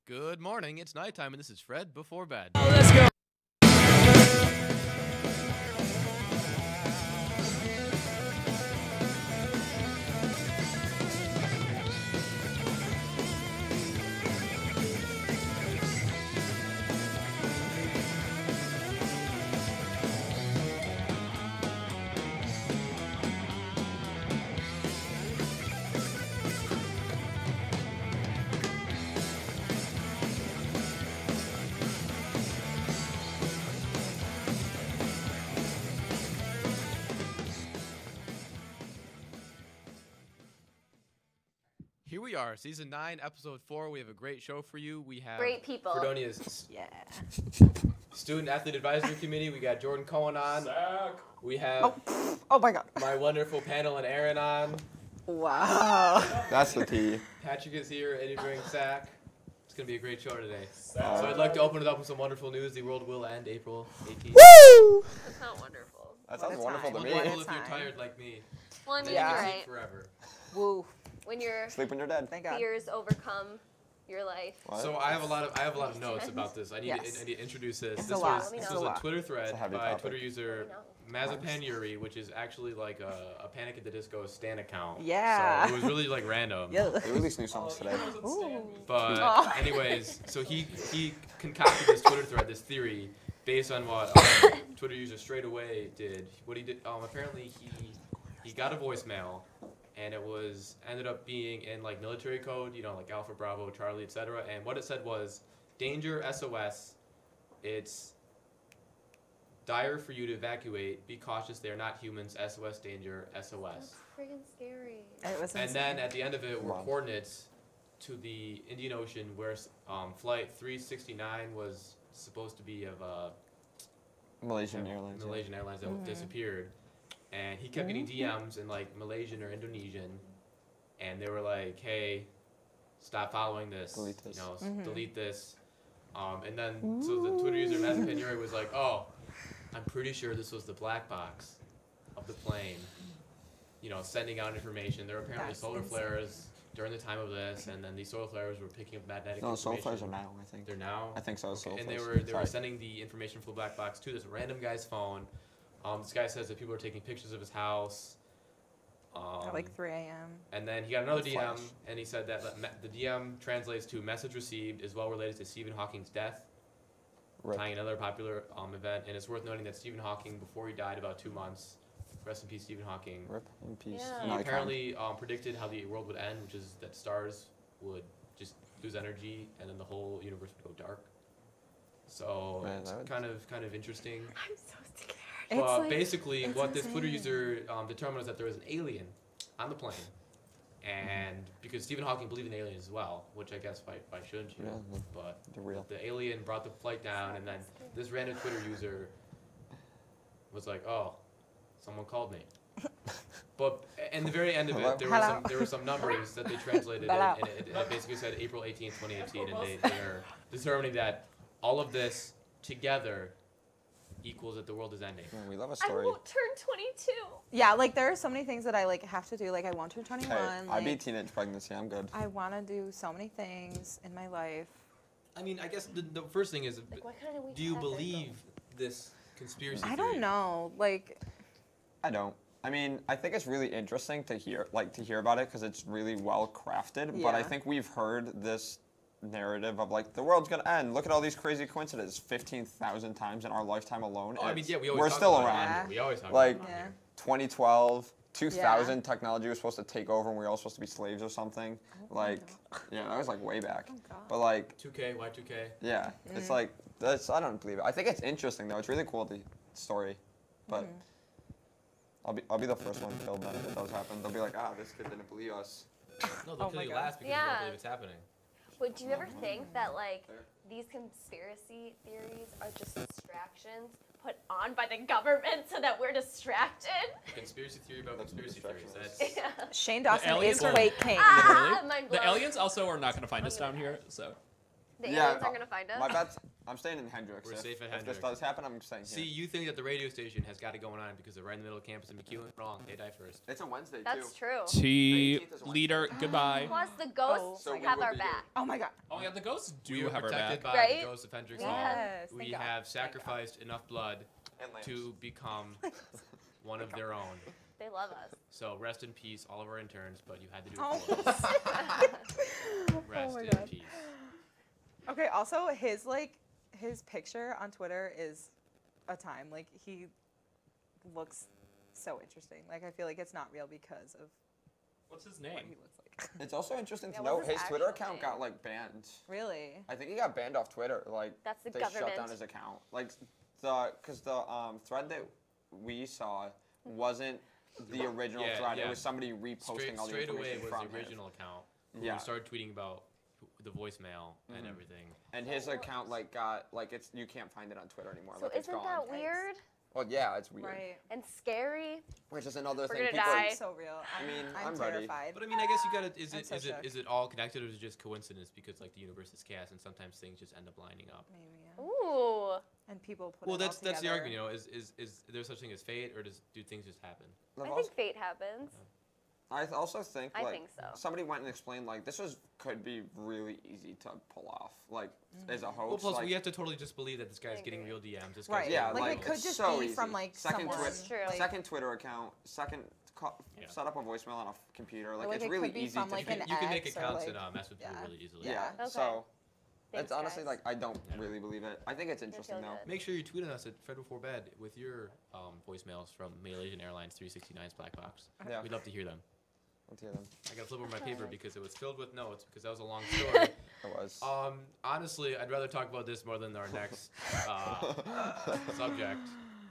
Good morning, it's nighttime, and this is Fred Before Bed. Oh, let's go. Here we are, Season 9, Episode 4. We have a great show for you. We have Great people. Fredonia's Yeah. Student Athlete Advisory Committee. We got Jordan Cohen on. Zach. We have Oh my God. my wonderful panel and Aaron on. Wow. That's the T. Patrick is here, interviewing Zach. It's going to be a great show today. Zach. So I'd like to open it up with some wonderful news. The world will end April 18th. Woo! That's not wonderful. That What sounds a wonderful to time. me. What a Wonderful if you're time. tired like me. Well, I mean, Then Yeah. you you're can right. sleep forever. Woo. When your Sleep when you're dead. Thank God. fears overcome your life. What? So I have a lot of notes about this. I need Yes. to introduce this. It's This a lot. was, Let me this know. was It's a a lot. Twitter It's thread a heavy by topic. Twitter user Let me Mazapan Yuri, which is actually like a Panic at the Disco stan account. Yeah. So it was really like random. Yeah. They released new songs today. Ooh. But Oh. anyways, so he concocted this Twitter thread, this theory, based on what Twitter user Straight Away did. What he did, apparently he got a voicemail, and it ended up being in like military code, you know, like Alpha, Bravo, Charlie, etc. And what it said was, "Danger, SOS. It's dire for you to evacuate. Be cautious. They are not humans. SOS, danger, That's SOS." friggin' scary. It was And insane. then at the end of it were Wow. coordinates to the Indian Ocean where flight 369 was supposed to be of Malaysian Airlines. yeah. Malaysian Airlines that Mhm. disappeared. And he kept getting DMs in like Malaysian or Indonesian, and they were like, "Hey, stop following this. Delete this. You know, Mhm. delete this." And then so the Twitter user Mazapan Yuri was like, "Oh, I'm pretty sure this was the black box of the plane. You know, sending out information. There were apparently That's solar insane. flares during the time of this, and then these solar flares were picking up magnetic No, information. solar flares are now, I think. They're now. I think so. Okay, Solar and they flares. were Sorry. sending the information from the black box to this random guy's phone. This guy says that people are taking pictures of his house. At like 3 a.m. And then he got another DM, Flash. and he said that the DM translates to "message received is well related to Stephen Hawking's death," Rip. tying another popular event. And it's worth noting that Stephen Hawking, before he died about 2 months, rest in peace, Stephen Hawking. Rip in peace. Yeah. He An icon. apparently predicted how the world would end, which is that stars would just lose energy, and then the whole universe would go dark. So Man, it's that would- kind of interesting. I'm so scared. It's But like, basically, it's what this Twitter insane. user determined was that there was an alien on the plane, and because Stephen Hawking believed in aliens as well, which I guess why shouldn't you? Yeah, But they're real. the alien brought the flight down, and then this random Twitter user was like, "Oh, someone called me." But in the very end of Hello? it, Hello? there were some numbers that they translated, Hello? and it basically said April 18th, 2018, and they're determining that all of this together equals that the world is ending. Man, we love a I story. won't turn 22. Yeah, like there are so many things that I like have to do. Like I want to turn 21. Hey, I like, beat teenage pregnancy. I'm good. I want to do so many things in my life. I mean, I guess the first thing is, Like, why couldn't we do you have that believe this conspiracy I theory? don't know. Like, I don't. I mean, I think it's really interesting to hear about it because it's really well crafted. But I Yeah. think we've heard this narrative of like the world's gonna end. Look at all these crazy coincidences, 15,000 times in our lifetime alone. Oh, I mean, It's- yeah, we always we're talk still about it. around. Yeah. We always talk Like- about it. yeah. 2012, 2000, technology was supposed to take over and we were all supposed to be slaves or something. Like, yeah, that was like way back. Oh God. But like, 2K, Y2K. yeah, it's like that's. I don't believe it. I think it's interesting though. It's really cool the story, but I'll be the first one killed then if it does happen. They'll be like, ah, this kid didn't believe us. No, they'll Oh kill my you God. last because you Yeah. don't believe it's happening. But do you ever think that like these conspiracy theories are just distractions put on by the government so that we're distracted? Conspiracy theory about That's conspiracy theories. distractions. That's Shane Dawson is aliens- Quake King. Ah, Literally. mind The blown. aliens also are not going to find us down here, so. The Yeah, aliens aren't gonna find us. My bet's I'm staying in Hendrix. We're safe at If this Hendrix. does happen, I'm staying See, here. you think that the radio station has got it going on because they're right in the middle of campus in McEwen? Wrong. They die first. It's a Wednesday That's too. true. T 18th is a leader, goodbye. Plus, the ghosts So we have would our be back. Oh my god. Oh yeah, the ghosts We do are have our protected back. by Right? the ghost of Hendrix Yeah. Hall. Yes. We thank God. have sacrificed enough blood And lambs. to become one of their own. They love us. So rest in peace, all of our interns, but you had to do it Oh. for us. Rest my in God. peace. Okay, also his picture on Twitter is a time. Like he looks so interesting. Like I feel like it's not real because of What's his what name? he looks like. It's also interesting Yeah, to what's know his his Twitter actual account name? got like banned. Really? I think he got banned off Twitter. Like That's the they shut down government. his account. Like because the thread that we saw wasn't the original Yeah, thread. It yeah. was somebody reposting all the Straight away information was from the his. original account. Who Yeah. started tweeting about the voicemail and Mhm. everything. And his account like got like it's you can't find it on Twitter anymore. So like it's isn't gone. that weird Well, yeah, it's weird. Right. and scary? Which is another We're thing. gonna People, die. So real. mean, I'm I'm ready. terrified. But I mean, I guess you gotta. Is I'm it so is it shook. is it all connected, or is it just coincidence? Because like the universe is chaos, and sometimes things just end up lining up. Maybe. Yeah. Ooh. And people put. Well, it all that's the together. argument. You know, is there such thing as fate, or do things just happen? I've I also- think fate happens. I also think I like think so. somebody went and explained like this could be really easy to pull off like as a host. Well, plus like, we have to totally just believe that this guy's getting agree. real DMs. This Right. guy's Yeah, getting Like, real it could emails. just so be easy. from like second someone. That's true. Like, second Twitter account, Yeah. set up a voicemail on a computer. Like, Like, it's it really could be easy from, to like, You do. an can make X or, accounts like- and mess with people yeah. really easily. Yeah. Okay. So Thanks, it's honestly guys. like I don't Yeah. really believe it. I think it's interesting feel though. good. Make sure you tweet at us at Fred Before Bed with your voicemails from Malaysian Airlines 369's black box. Yeah. We'd love to hear them. Let's hear them. I got to flip over my paper because it was filled with notes because that was a long story. It was. Honestly, I'd rather talk about this more than our next subject.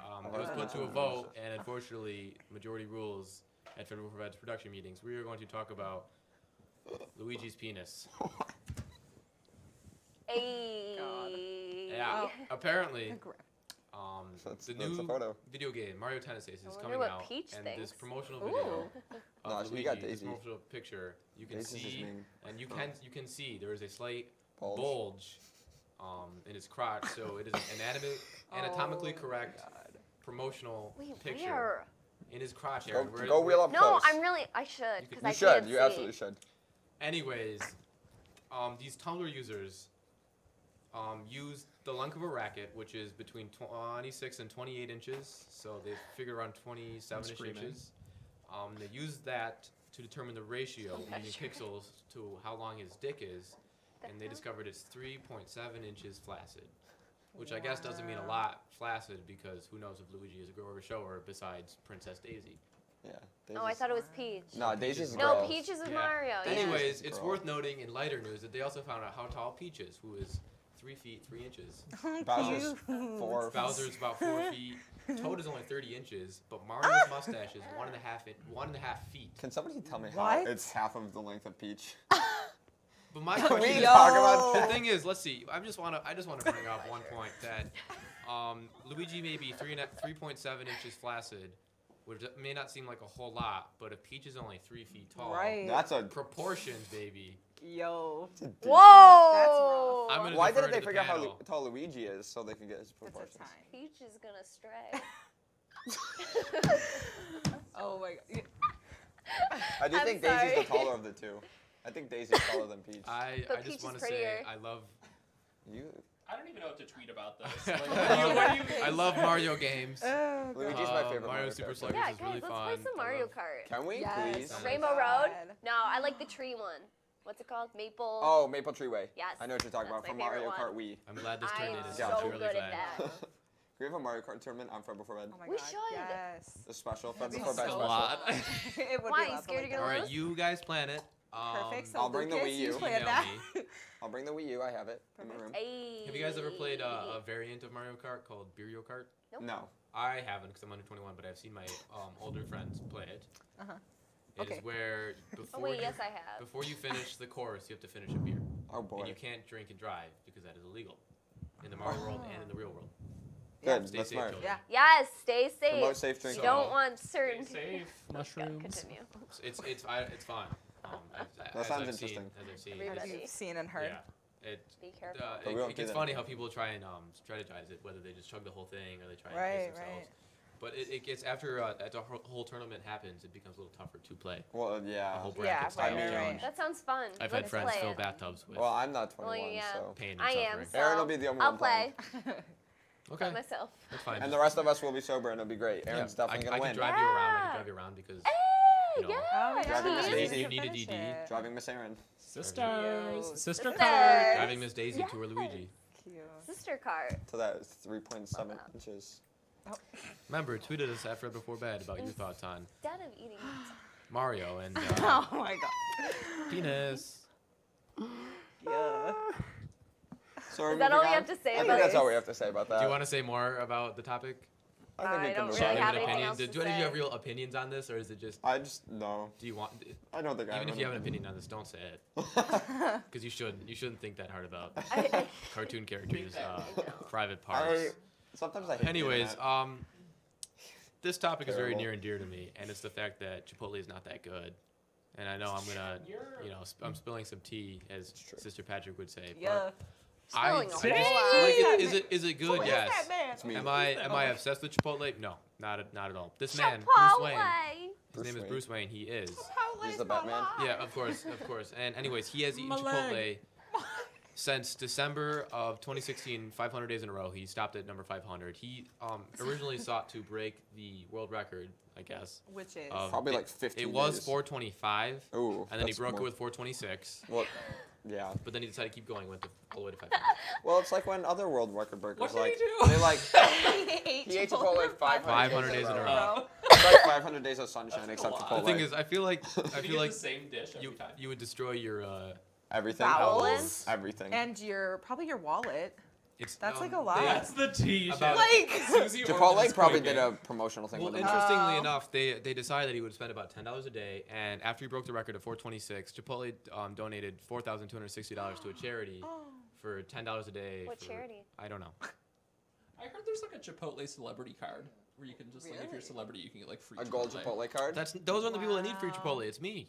It was put to a vote, and unfortunately, majority rules at Federal Bed's production meetings. We are going to talk about Luigi's penis. Ayy. Yeah, Oh. apparently, Correct. That's the a new photo. video game Mario Tennis Aces is wonder coming what out, Peach and thinks. this promotional Ooh. video No, of so Luigi, you got this Daisy. promotional picture, you can Daisy's his see, name. and you can see there is a slight Bulge. bulge in his crotch, so it is an anatomically Oh, correct God. promotional Wait, picture where? in his crotch Go, area. where- go wheel up No, close. I should, You because can- I You can't should. You see. absolutely should. Anyways, these Tumblr users use the length of a racket, which is between 26 and 28 inches, so they figure around 27-ish screaming. inches. They use that to determine the ratio using pixels to how long his dick is, and they discovered it's 3.7 inches flaccid, which I guess doesn't mean a lot flaccid because who knows if Luigi is a girl or a shower besides Princess Daisy. Yeah. Oh, I thought it was Peach. No, Daisy's a No, girl. Peach is with Yeah. Mario. Yeah. Anyways, Yeah. it's worth noting in lighter news that they also found out how tall Peach is, who is 3 feet 3 inches. Bowser's Cute. 4. Bowser's about 4 feet. Toad is only 30 inches, but Mario's mustache is 1.5 feet. Can somebody tell me What? how it's half of the length of Peach? But my Can question we is, talk about the that? thing is, let's see. I just want to bring up one point that Luigi may be 3.7 inches flaccid, which may not seem like a whole lot, but if Peach is only 3 feet tall, Right. That's a. proportions, baby. Yo. That's a decent- Whoa! I'm gonna Why defer didn't they to the figure out how panel. tall Luigi is so they can get his That's proportions? a time. Peach is gonna stray. Oh my god. I do I'm think Daisy's sorry. the taller of the two. I think Daisy's taller than Peach. I But just Peach want is to say prettier. I love You. I don't even know what to tweet about this. I Like, what do you I love Mario games. Oh, Luigi's God. my favorite Mario Mario Super character. Sluggers Yeah, is guys, really let's fun. play some I Mario love- Kart. Can we, Yes. please? Oh my Rainbow God. Road? No, I like the tree one. What's it called? Maple. Oh, Maple Tree Way. Yes, I know what you're talking that's about my from Mario favorite Kart one. Wii. I'm glad this I'm tournament is Yeah, so I'm really good glad. at that. Can we have a Mario Kart tournament on Fred Before Bed? Oh my We God. should. Yes. A special Fred That'd be Before Bed so special. lot. It would Why, be you lots scared like to get that. All right, lost? you guys plan it. Perfect. So I'll bring the Lucas, Wii you U. planned Email that. me. I'll bring the Wii U. I have it in my room. Ayy. Have you guys ever played a variant of Mario Kart called Beerio Kart? Nope. No. I haven't because I'm under 21, but I've seen my older friends play it. Uh-huh. It is Okay. where Oh before wait, you, yes I have. before you finish the course, you have to finish a beer. Oh boy. And you can't drink and drive because that is illegal in the Mario world and in the real world. Good. Stay That's safe, smart. children. Yeah. Yes, stay safe. Promote safe You drinking. So- don't want certain. safe, Yeah, mushrooms. continue. It's fun. That sounds interesting. As I've seen, Everybody. it's- You've seen and heard. yeah. Be careful. But we don't It do gets that funny anymore. how people try and strategize it, whether they just chug the whole thing or they try and Right, pace themselves. right. But it gets after the whole tournament happens, it becomes a little tougher to play. Well, A yeah. whole Yeah, bracket style right, right, challenge. That sounds fun. I've Let's had friends play fill it. bathtubs with Well, I'm not 21, Well, yeah. so. pain and I am. suffering. So Aaron will be the only I'll one playing. play Okay, myself. that's fine. And the rest of us will be sober, and it'll be great. Aaron's Yeah, definitely I gonna can win. drive you around. I Yeah. can drive you around because Hey, You know, yeah. Oh, yeah. Driving Miss Jeez. Daisy. You need a Finish DD. it. Driving Miss Aaron. Sisters. Cute. Sister Sisters. card. driving Miss Daisy to her Yes. Luigi. Cute. Sister cart. So that is 3.7 Love that. inches. Remember, tweeted us at Fred Before Bed about your thoughts on Instead of eating pizza. Mario and Oh my god. penis. Yeah. So Is that all we have to say I think about that's all this? we have to say about that. Do you want to say more about the topic? I think we I can don't move really on. Do you have an anything opinion? else to Do any of you have say. real opinions on this, or is it just I just no. do you want? I don't think I Even have if you have an any. opinion on this, don't say it, because you shouldn't. You shouldn't think that hard about I cartoon characters' know. private parts. Sometimes I hate Anyways, the internet. this topic is very Terrible. near and dear to me, and it's the fact that Chipotle is not that good. And I know I'm gonna, I'm spilling some tea, as true. Sister Patrick would say. Yeah. But I Spilling a just whole like lot. is it good? Yes. It's me. Am I obsessed with Chipotle? No, not at all. This man, Bruce Wayne. Chipotle. His Bruce name is Wayne. Bruce Wayne. He is. He's the Batman. Yeah, of course. And anyways, he has eaten My Chipotle leg. since December of 2016, 500 days in a row. He stopped at number 500. He originally sought to break the world record, I guess. Which is. of- Probably it- like 15 It was days. 425, Ooh. and then he that's broke it more- with 426. Well, yeah. But then he decided to keep going, went all the way to 500. Well, it's like when other world record breakers What did like he do? they like he ate Chipotle 500 days in a row. It's like 500 days of sunshine That's except a lot. Chipotle. The thing is, I feel like Did he get the same dish every you time? you would destroy your everything. Bowels. Everything. And probably your wallet. it's That's like a um, lot. they- That's the tea. About- Like. Susie Chipotle Orton's probably quaking. did a promotional thing Well, with them. interestingly Oh. enough, they decided he would spend about $10 a day, and after he broke the record of 426, Chipotle donated $4,260 to a charity for $10 a day. What for- charity? I don't know. I heard there's like a Chipotle celebrity card where you can just like if you're a Really? celebrity you can get like free A gold Chipotle card. Those aren't the people that need free Wow. Chipotle. It's me.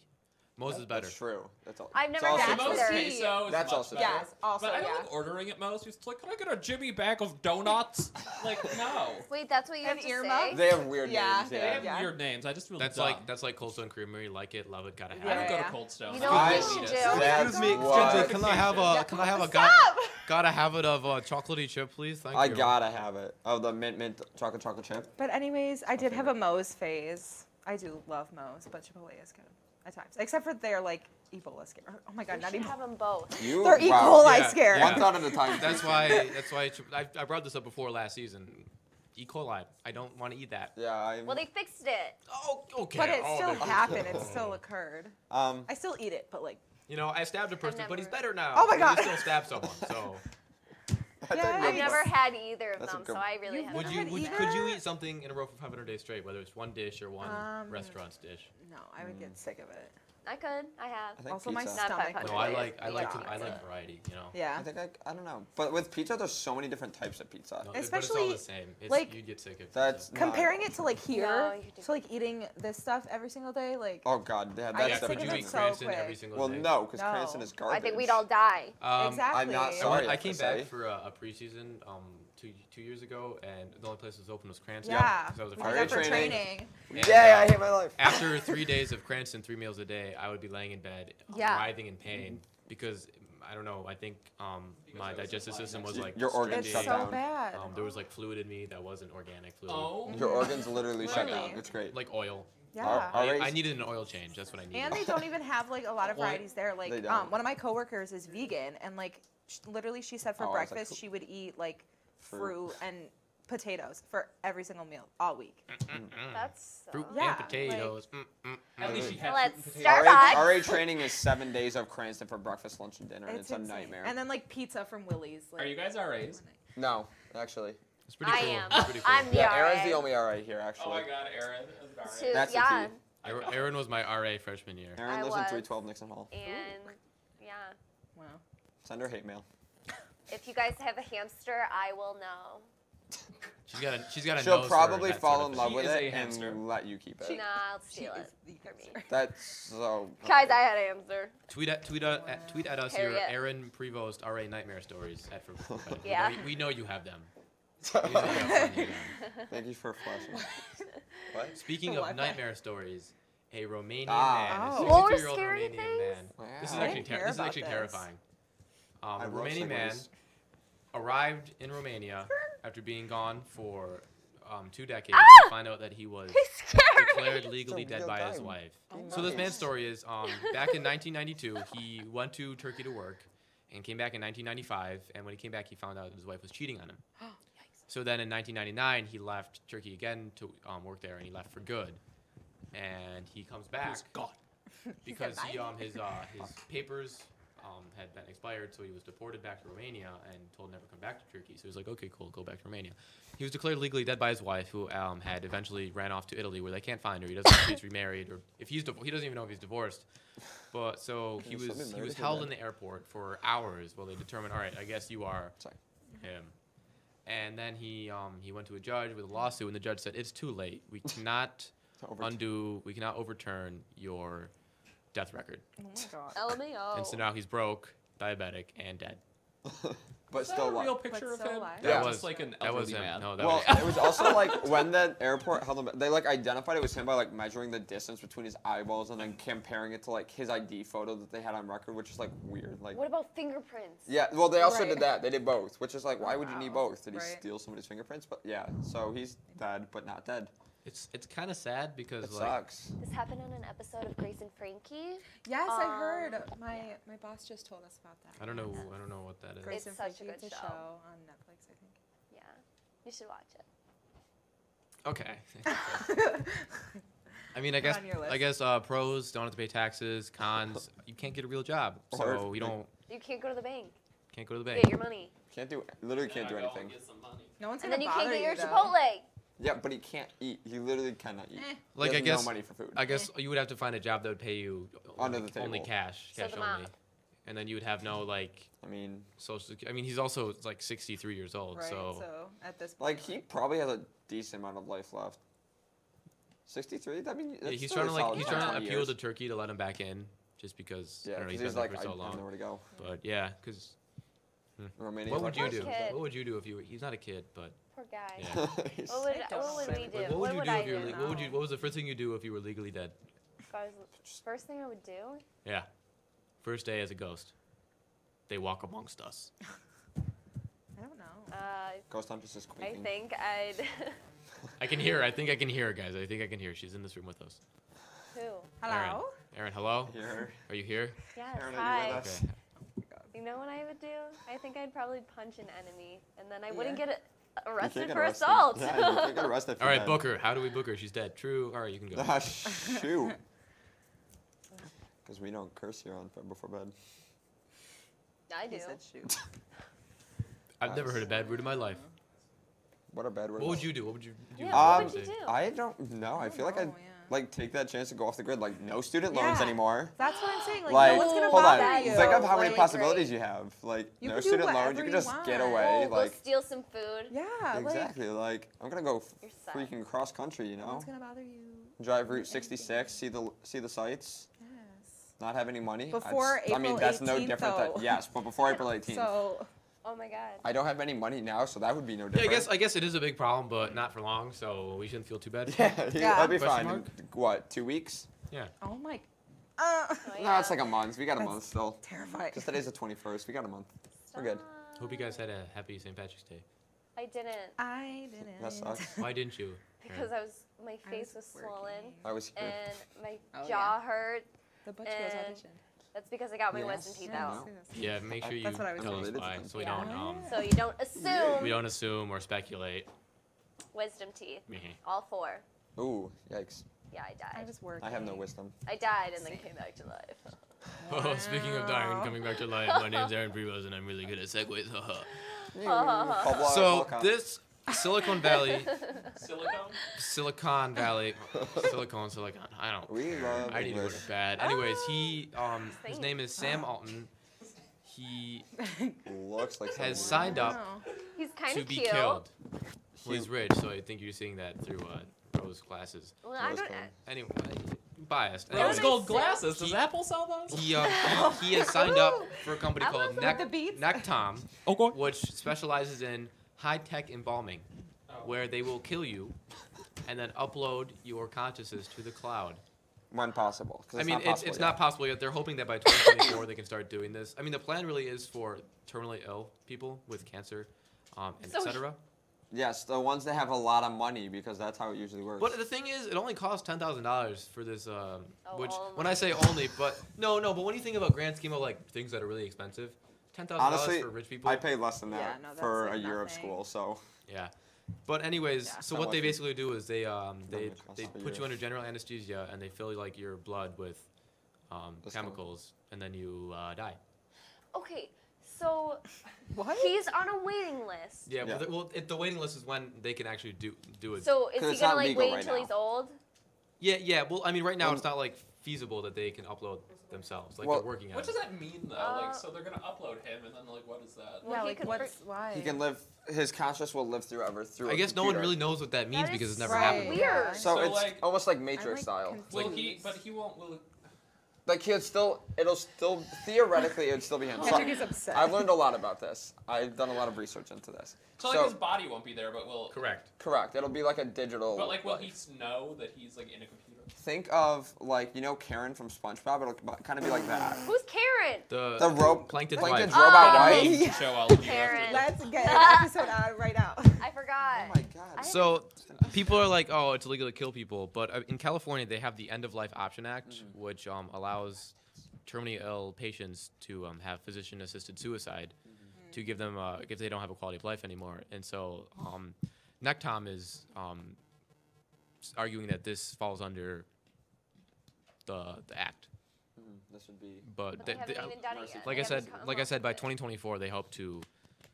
Moses is better. That's true. That's all. I've It's never also had true. Most either. queso is That's much also better. Yes, also, But I don't yeah. like ordering at most. It's like, can I get a Jimmy bag of donuts? Like, no. Wait, that's what you An have to earmuff? say? They have weird Yeah, names. They Yeah. have Yeah. weird names. I just feel That's dumb. like Cold Stone Creamery. Like it, love it, gotta have I don't it. go to Yeah. Cold Stone. You I know go what to you Adidas. should do? That's Excuse me, what- Ginger, can I have a Stop! gotta have it of chocolatey chip, please? Thank I you. gotta have it. Oh, the mint chocolate chip. But anyways, I did have a Moe's phase. I do love Moe's, but Chipotle is good at times. Except for their like Ebola scare. Oh my god, You not should even. have them both. You. They're E. wow. coli Yeah, scare. yeah. One thought at a time. That's why I brought this up before last season. E. coli. I don't want to eat that. Yeah. I. Well, they fixed it. Oh, okay. But it Oh, still they- happened. It still occurred. Um. I still eat it, but like. You know, I stabbed a person, but he's never- better now. Oh my But God. He still stabbed someone. So I Yeah, thought you I've were- never had either of That's a them, good- so I really You've haven't. never had could you either? eat something in a row for 500 days straight, whether it's one dish or one restaurant's dish? No, I would get sick of it. I could. I have. I think Also, my pizza. Not stomach. 500 No, I days. like Yeah. variety. You know. Yeah. I think I don't know. But with pizza, there's so many different types of pizza. No, but it's Especially, all the same. It's, like, you'd get sick of That's pizza. not- Comparing it to like here, No, you do. to like eating this stuff every single day, like. Oh God, yeah, I that's get Yeah, sick could of you it eat so Cranston quick. every single Well, day? no, because No. Cranston is garbage. I think we'd all die. Exactly. I'm not I sorry. went- I have came to back say. for a preseason 2 years ago, and the only place that was open was Cranston. Yeah. because I was a We free did that for RA agent. training. And, Yay, I hate my life. After 3 days of Cranston, 3 meals a day, I would be laying in bed, Yeah. writhing in pain because I don't know. I think my digestive system was like Your organs It's shut so down. bad. There was like fluid in me that wasn't organic fluid. Oh. Your organs literally shut Really? down. It's great. Like oil. Yeah. I needed an oil change. That's what I needed. And they don't even have like a lot of What? varieties there. Like They don't. one of my coworkers is vegan, and like literally she said for Oh, I was like, breakfast cool. she would eat like Fruit. fruit and potatoes for every single meal all week. That's so. Fruit Yeah, and potatoes. At least she had Let's fruit and potatoes. start RA, on. RA training is 7 days of Cranston for breakfast, lunch, and dinner, and it's a insane. nightmare. And then like pizza from Willie's. Like, Are you guys RAs? No, actually. It's pretty I cool. am. It's pretty cool. I'm the Yeah, RA. Aaron's the only RA here, Oh my actually. God, Aaron is an RA. Two- That's the yeah. tea. Aaron was my RA freshman year. Aaron I lives in was. 312 Nixon Hall. And yeah, wow. Send her hate mail. if you guys have a hamster, I will know. She's got a She'll nose for probably that fall sort in of love thing. with She is it a hamster. and let you keep it. Nah, I'll steal She it is the for me. hamster. That's so. Guys, I had an answer. Tweet at us your Harriet. Aaron Prevost RA nightmare stories at For Yeah. We know you have them. We know you have them. Thank you for flashing. What? Speaking The of Wi-Fi. nightmare stories, a Romanian Ah. man, a Oh. 62-year-old More scary Romanian things? man. Wow. This is I actually didn't hear about this. terrifying. I A wrote Romanian man segues. arrived in Romania after being gone for 2 decades Ah! to find out that he was He's scared. declared legally It's a dead real by his time. wife. Oh So this my man's gosh. story is back in 1992, he went to Turkey to work and came back in 1995. And when he came back, he found out that his wife was cheating on him. So then in 1999, he left Turkey again to work there, and he left for good. And he comes back He's gone. because He said his papers had been expired, so he was deported back to Romania and told never come back to Turkey. So he was like, okay, cool, go back to Romania. He was declared legally dead by his wife, who had eventually ran off to Italy, where they can't find her. He doesn't know if he's remarried, or if he doesn't even know if he's divorced. But so he Can you send me was married if held you're in the airport for hours while they determined, all right, I guess you are Sorry. him. And then he went to a judge with a lawsuit, and the judge said, it's too late. We cannot we cannot overturn your death record. Oh my god. LMAO. And so now he's broke, diabetic, and dead. But Is that still a real alive. picture But of so him? alive. That Yeah. was like an That was elderly him. man. No, that Well, was it was also like when the airport held him, they like identified it was him by like measuring the distance between his eyeballs and then comparing it to like his ID photo that they had on record, which is like weird. Like, What about fingerprints? yeah, well they also Right. did that. They did both, which is like, why Oh, would you need wow. both? Did he Right. steal somebody's fingerprints? But yeah, so he's dead, but not dead. it's kind of sad because It like sucks. This happened on an episode of Grace and Frankie. Yes, I heard. Um, My boss just told us about that. I don't know what that is. Grace It's and such a Frankie, good it's a show. show on Netflix, I Yeah, you should watch it. Okay. think. I mean, I Put guess on your list. pros don't have to pay taxes. Cons, you can't get a real job, so Or- you You can't go to the bank. can't go to the Get bank. your money. Literally can't do anything. No one's And gonna then you bother can't get your though. Chipotle. Yeah, but he can't eat. He literally cannot eat. Eh. Like he I has guess no money for food. I guess you would have to find a job that would pay you Under like, the only table. cash So the only, mop. and then you would have no like I mean, social. I mean, he's also like 63 years old, Right. so So at this point, like he probably has a decent amount of life left. 63. I mean, yeah, that's he's still trying to a like solid he's 20 trying to appeal years. to Turkey to let him back in, just because I Yeah, don't know, because he's he's been like, there I for so have long. nowhere to go. But yeah, because Romania. what would you do? Poor kid. What would you do if you? He's not a kid, but Poor guy. yeah. What would we do? Like, what would you do I if you were? do? What would you? What was the first thing you do if you were legally dead? If I was, first thing I would do? Yeah, first day as a ghost. They walk amongst us. I don't know. Ghost Hunt is just I squeaking. think I'd. I can hear her. I think I can hear her, guys. I think I can hear her. She's in this room with us. Who? Hello. Aaron, hello? Here. Are you here? Yes. Aaron, are you Hi. with us? Okay. You know what I would do? I think I'd probably punch an enemy, and then I Yeah. wouldn't get You can't arrested get for arrested. assault. Yeah, you can't get arrested for All right, that. book her. How do we book her? She's dead. True. All right, you can go. Ah, shoot. Because we don't curse here on before bed. I do. He said shoot. I've never heard a bad word in my life. What a bad word. What would you do? What would you do? Yeah, what would say? you do? I don't know. I feel like I'd know, yeah. like take that chance to go off the grid. Like no student loans Yeah. anymore. That's what I'm saying. Like, Like, no one's gonna hold bother on. you. Think of how many Like, possibilities you have. Like You no can do student loans, whatever you can you just get want. away. Oh, Like go steal some food. Yeah. exactly. Like I'm gonna go You're set. freaking cross country. You Like, no know, one's gonna bother you. drive Route 66, see the sights. Yes. Not have any money. Before I mean, April that's no 18th, different. though. Yes, but before April 18th. So Oh my god. I don't have any money now, so that would be no Yeah, different. I guess it is a big problem, but not for long, so we shouldn't feel too bad. Yeah, that'd be Question fine. mark? In, what, 2 weeks? Yeah. oh my. Oh, No, yeah. it's like a month. We got a That's month still. Terrifying. Because today's the 21st. We got a month. We're good. Stop. Hope you guys had a happy St. Patrick's Day. I didn't I didn't. That sucks. Why didn't you? because my I face was working. swollen I was here. and my Oh, jaw hurt. The Butch Girls And- auditioned. That's because I got my Yes, wisdom teeth I out. know. Yeah, make sure you That's what I was tell us related to why, them. so we Yeah. don't So you don't assume we don't assume or speculate. wisdom teeth. Meh. All 4. Ooh, yikes. Yeah, I I died. was working. I have no wisdom. I died and then came back to life. Oh, speaking of dying and Wow. coming back to life, my name's Aaron Prevost, and I'm really good at segues. So This Silicon Valley, Silicone? Silicon. I don't. We love I need to go English. to bed. Anyways, his Thanks. name is Sam Alton. He Looks like has something. signed up Oh. He's kind to of be cute. killed. Well, he's rich, so I think you're seeing that through rose glasses. Well, I Rose don't. gold. Anyway, biased. Rose Anyways, gold Say- glasses. Does He- Apple sell those? he has signed up for a company I called want some with the beads. Nectom, Okay. which specializes in high-tech embalming, where they will kill you and then upload your consciousness to the cloud. When possible. 'Cause I mean, not possible it's yet. not possible yet. They're hoping that by 2024 they can start doing this. I mean, the plan really is for terminally ill people with cancer, and So- etc. Yes, the ones that have a lot of money, because that's how it usually works. But the thing is, it only costs $10,000 for this. Which, only. when I say only, but no. But when you think about grand scheme of like things that are really expensive, $10,000 Honestly, for rich people. I pay less than that Yeah, no, that's for like a year of nothing. school, so Yeah. But anyways, Yeah. so How what they much? basically do is they it costs they a put year. you under general anesthesia and they fill like your blood with That's chemicals and then you die. Okay, so What? he's on a waiting list. Yeah. Yeah. The waiting list is when they can actually do it. So is 'Cause he it's gonna not like legal wait right until now. he's old? Yeah. Well, I mean, right now Well- it's not like feasible that they can upload themselves. Like Well- they're working on What it. does that mean though? Uh, Like, so they're gonna upload him, and then like, what is that? Well, Yeah, he like could what's why? he can live. His conscious will live through a I guess no one computer. really knows what that means That because is it's never right. happened. Weird. Yeah. So, So, it's like- almost like I'm, Matrix like, style. Will he? confused. But he won't. Will. Like it'll still theoretically it'd still be him. So Patrick is upset. I've learned a lot about this. I've done a lot of research into this. So like his body won't be there, but will. Correct. Correct. It'll be like a digital. But like, will life. he know that he's like in a computer? Think of like Karen from SpongeBob. It'll kind of be like that. Who's Karen? The rope. Plankton's Plankton's wife. robot Oh. wife. Meme show I'll do Karen. Let's get an episode out right now. I forgot. Oh my god. So people are like, oh, it's illegal to kill people, but in California they have the End of Life Option Act, which allows terminally ill patients to have physician-assisted suicide to give them if they don't have a quality of life anymore. And so Nectom is arguing that this falls under the act. This would be. But they haven't even done it yet. like They I said, haven't come like I up said, by with it. 2024 they hope to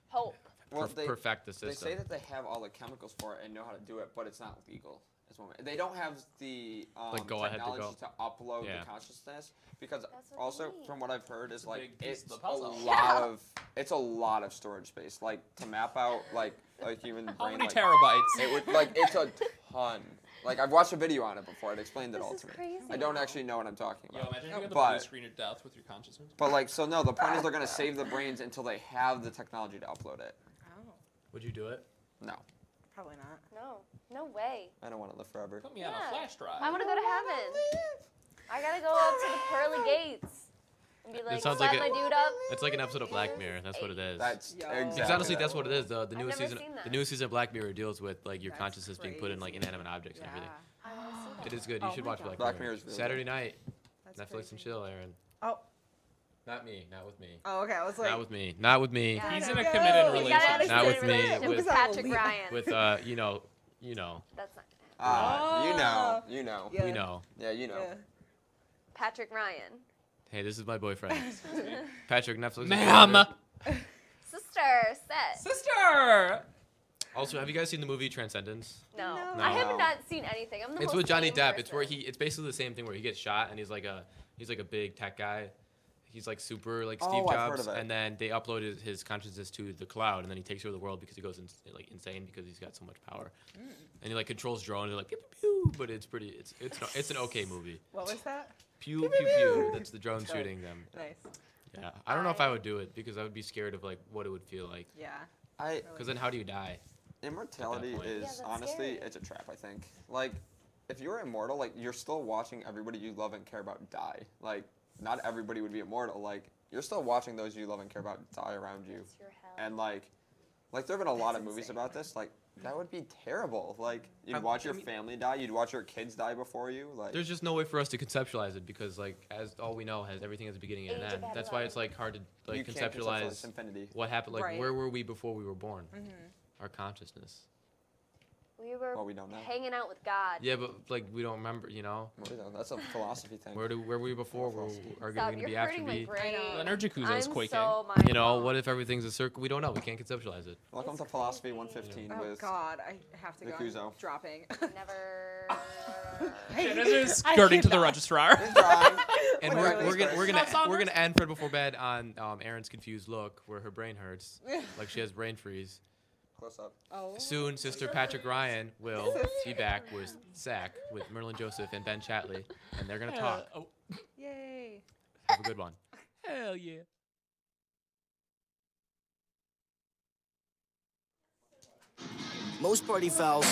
Hope. Well, they, perfect the they system. say that they have all the chemicals for it and know how to do it, but it's not legal. Is one way. They don't have the Like, go ahead to technology go. to upload Yeah. the consciousness because That's what also they need. from what I've heard is a like big piece it's of a the puzzle. lot of storage space like to map out like a human How brain. many like, terabytes? it would like it's a ton. Like I've watched a video on it before. It explained it This all is to me. crazy. I don't actually know what I'm talking Yo, about. imagine if you had the But- blue screen of death with your consciousness. But like so no, the point is they're gonna save the brains until they have the technology to upload it. Oh, Would you do it? No, probably not. No way. I don't want to live forever. Put me on Yeah. a flash drive. I want to go to heaven. I gotta go up to the pearly gates and be like, sounds slap like my it- dude up. It's like an episode of Black Mirror. That's what it is. That's Yo. exactly. Because honestly, that. that's what it is. The I've newest never season, seen that. the newest season of Black Mirror deals with like your That's consciousness being put in like crazy. inanimate objects and Yeah. everything. I want to see that. It is good. You Oh should my watch God. Black Mirror. Black Mirror is really Saturday good. night, That's Netflix crazy. and chill, Aaron. Oh. Not me. Not with me. Oh, okay. I was like, Not with me. Not with me. Yeah. He's in a Go. committed We got relationship. Not with me, relationship with- with Patrick Ryan. With you know, That's not gonna happen. Oh. You know. yeah. we know. Yeah, you know. Yeah. Patrick Ryan. Hey, this is my boyfriend, Patrick. Netflix. and Ma'am. chill. Sister, set. Sister. Also, have you guys seen the movie Transcendence? No. No. I have No. not seen anything. I'm the It's most with Johnny tame Depp. It's where person. it's basically the same thing where he gets shot and he's like a big tech guy. He's like super like Oh, Steve I've heard Jobs, of it. and then they uploaded his consciousness to the cloud, and then he takes over the world because he goes insane because he's got so much power, and he like controls drones. They're like pew pew pew, but it's pretty. It's an okay movie. What was that? Pew pew pew. That's the drone Sorry. shooting them. Nice. Yeah, I don't know if I would do it because I would be scared of like what it would feel like. Yeah. Because then how do you die? Immortality point. is Yeah, that's honestly scary. it's a trap. I think. Like, if you're immortal, like you're still watching everybody you love and care about die. Like, not everybody would be immortal. Like, you're still watching those you love and care about die around you. It's your hell. And like there've been a lot That's of movies insane. about this. Like, that would be terrible. Like, you'd I watch your mean- family die. You'd watch your kids die before you. Like, There's just no way for us to conceptualize it because like as all we know has everything has a beginning and Age an of end. That's why it's like hard to like you can't conceptualize infinity. what happened. Like Right. where were we before we were born? Mm-hmm. Our consciousness. we were Well, we don't know. hanging out with God. Yeah, but like we don't remember. You know, That's a philosophy thing. where were we before? Are we Stop, going to you're be after hurting my be? brain. I know. Then our jacuzzi's I'm quaking. so You know, mindful. what if everything's a circle? We don't know. We can't conceptualize it. Welcome It's to Philosophy crazy. 115 Oh with God, I have to the go. Kuzo. I'm dropping. Never. Shannon is I skirting hate to the that. registrar. Good drawing. And Whatever. we're gonna Stop, we're gonna end Fred Before Bed on Aaron's confused look where her brain hurts, like she has brain freeze. close up. Oh. Soon, Sister Patrick Ryan will be back with Zach, with Merlin Joseph and Ben Chatley, and they're gonna talk. Oh, Yay. Have a good one. hell yeah. Most party fouls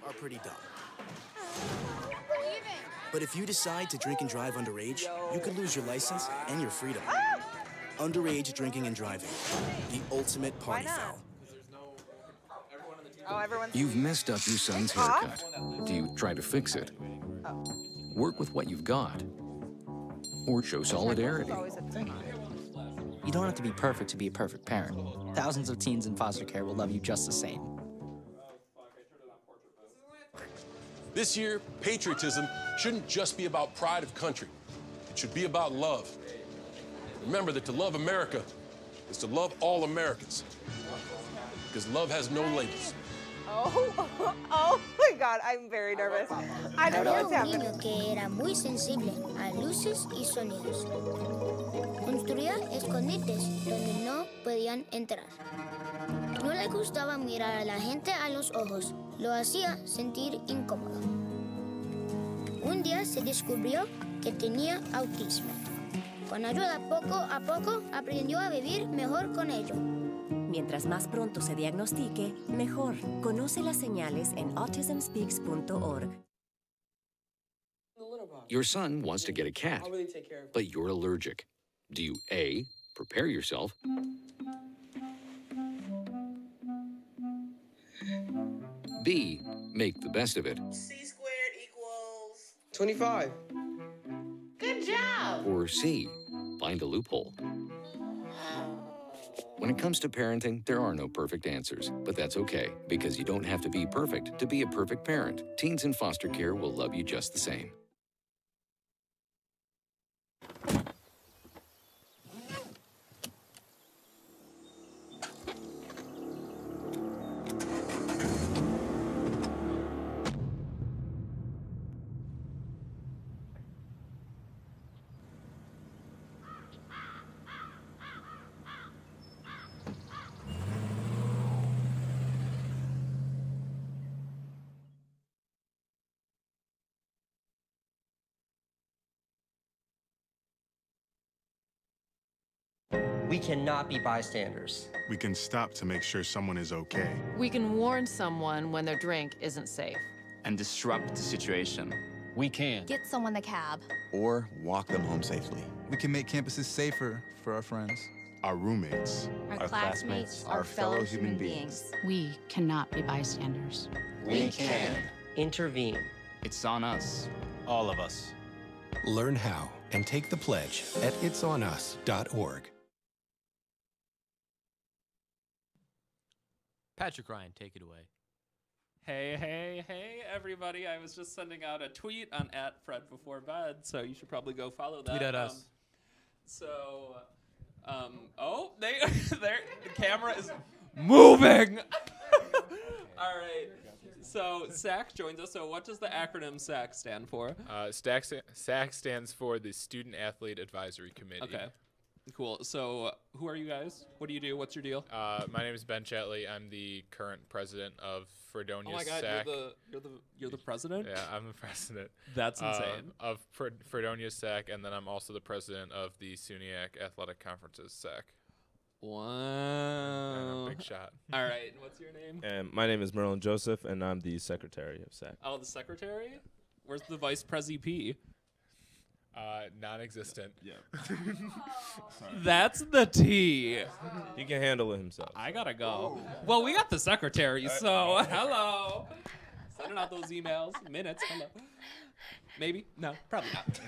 are pretty dumb. But if you decide to drink and drive underage, you could lose your license and your freedom. Underage drinking and driving, the ultimate party foul. Oh, everyone's. You've messed up your son's haircut. Do you try to fix it? Work with what you've got? Or show solidarity? Always a thing. You don't have to be perfect to be a perfect parent. Thousands of teens in foster care will love you just the same. This year, patriotism shouldn't just be about pride of country. It should be about love. Remember that to love America is to love all Americans. Because love has no labels. Oh my God, I'm very nervous. I don't know what's Había un happening. niño que era muy sensible a luces y sonidos. Construía escondites donde no podían entrar. No le gustaba mirar a la gente a los ojos. Lo hacía sentir incómodo. Un día se descubrió que tenía autismo. Con ayuda poco a poco aprendió a vivir mejor con ello. Mientras más pronto se diagnostique, mejor. Conoce las señales en autismspeaks.org. Your son wants to get a cat, but you're allergic. Do you A, prepare yourself, B, make the best of it, C squared equals 25. Good job. or C, find a loophole? When it comes to parenting, there are no perfect answers, but that's okay, because you don't have to be perfect to be a perfect parent. Teens in foster care will love you just the same. We cannot be bystanders. We can stop to make sure someone is okay. We can warn someone when their drink isn't safe. And disrupt the situation. We can. Get someone a cab. Or walk them home safely. We can make campuses safer for our friends. Our roommates. Our classmates, our fellow human beings. We cannot be bystanders. We can intervene. It's on us. All of us. Learn how and take the pledge at itsonus.org. Patrick Ryan, take it away. Hey, everybody. I was just sending out a tweet on @FredBeforeBed, so you should probably go follow that. Tweet at us. The camera is moving. All right. So SAC joins us. So what does the acronym SAC stand for? SAC stands for the Student Athlete Advisory Committee. Okay. Cool. So who are you guys? What do you do? What's your deal? My name is Ben Chatley. I'm the current president of Fredonia Oh my God, SAC. you're the president? Yeah, I'm the president. That's insane. Of Fredonia SAC, and then I'm also the president of the SUNYAC Athletic Conferences SAC. Wow. Big shot. All right. And what's your name? And my name is Merlin Joseph, and I'm the secretary of SAC. Oh, the secretary? Where's the vice prezi P? Non-existent. Yeah. That's the T. He can handle it himself. I gotta go. Well, we got the secretary, so hello. Sending out those emails. Minutes. Hello. Maybe? No, probably not.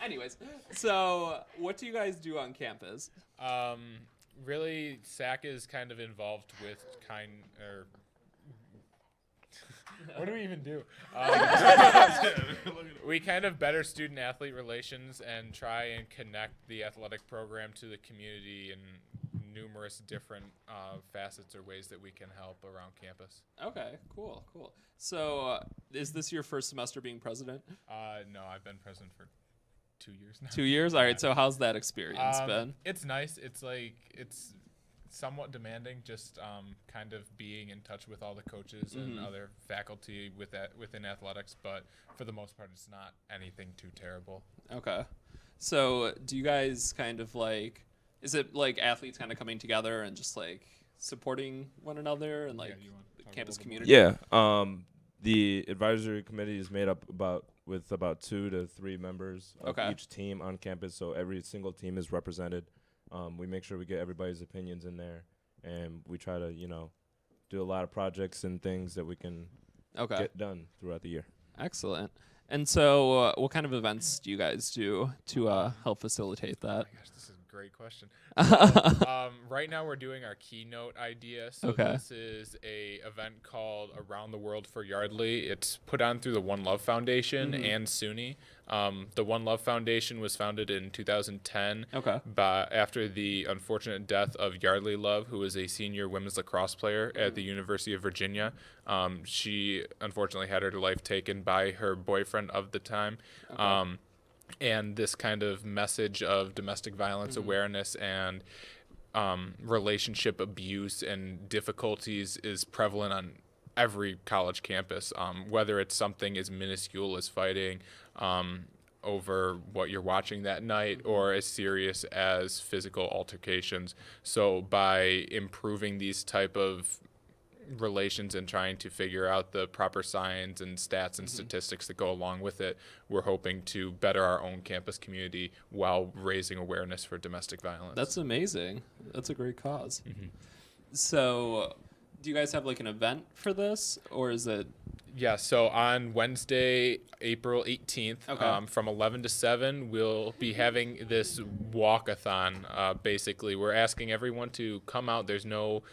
Anyways, so what do you guys do on campus? Really, SAC is kind of involved with what do we even do? We kind of better student-athlete relations and try and connect the athletic program to the community in numerous different facets or ways that we can help around campus. Okay, cool. So is this your first semester being president? No, I've been president for 2 years now. 2 years? All right, so how's that experience been? It's nice. It's like, it's somewhat demanding, just kind of being in touch with all the coaches and other faculty within athletics, but for the most part, it's not anything too terrible. Okay. So do you guys kind of like, is it like athletes kind of coming together and just like supporting one another and like the campus community? Yeah. The advisory committee is made up with about 2 to 3 members of each team on campus, so every single team is represented. We make sure we get everybody's opinions in there, and we try to, do a lot of projects and things that we can get done throughout the year. Excellent. And so what kind of events do you guys do to help facilitate that? Oh my gosh, this is a great question. Right now we're doing our keynote idea. So this is a event called Around the World for Yardley. It's put on through the One Love Foundation and SUNY. The One Love Foundation was founded in 2010 after the unfortunate death of Yardley Love, who was a senior women's lacrosse player at the University of Virginia. She unfortunately had her life taken by her boyfriend of the time. And this kind of message of domestic violence awareness and relationship abuse and difficulties is prevalent on every college campus, whether it's something as minuscule as fighting over what you're watching that night or as serious as physical altercations. So by improving these type of relations and trying to figure out the proper science and stats and statistics that go along with it, we're hoping to better our own campus community while raising awareness for domestic violence. That's amazing. That's a great cause. So do you guys have like an event for this, or is it? Yeah, so on Wednesday, April 18th, from 11 to 7, we'll be having this walkathon. Basically, we're asking everyone to come out. There's no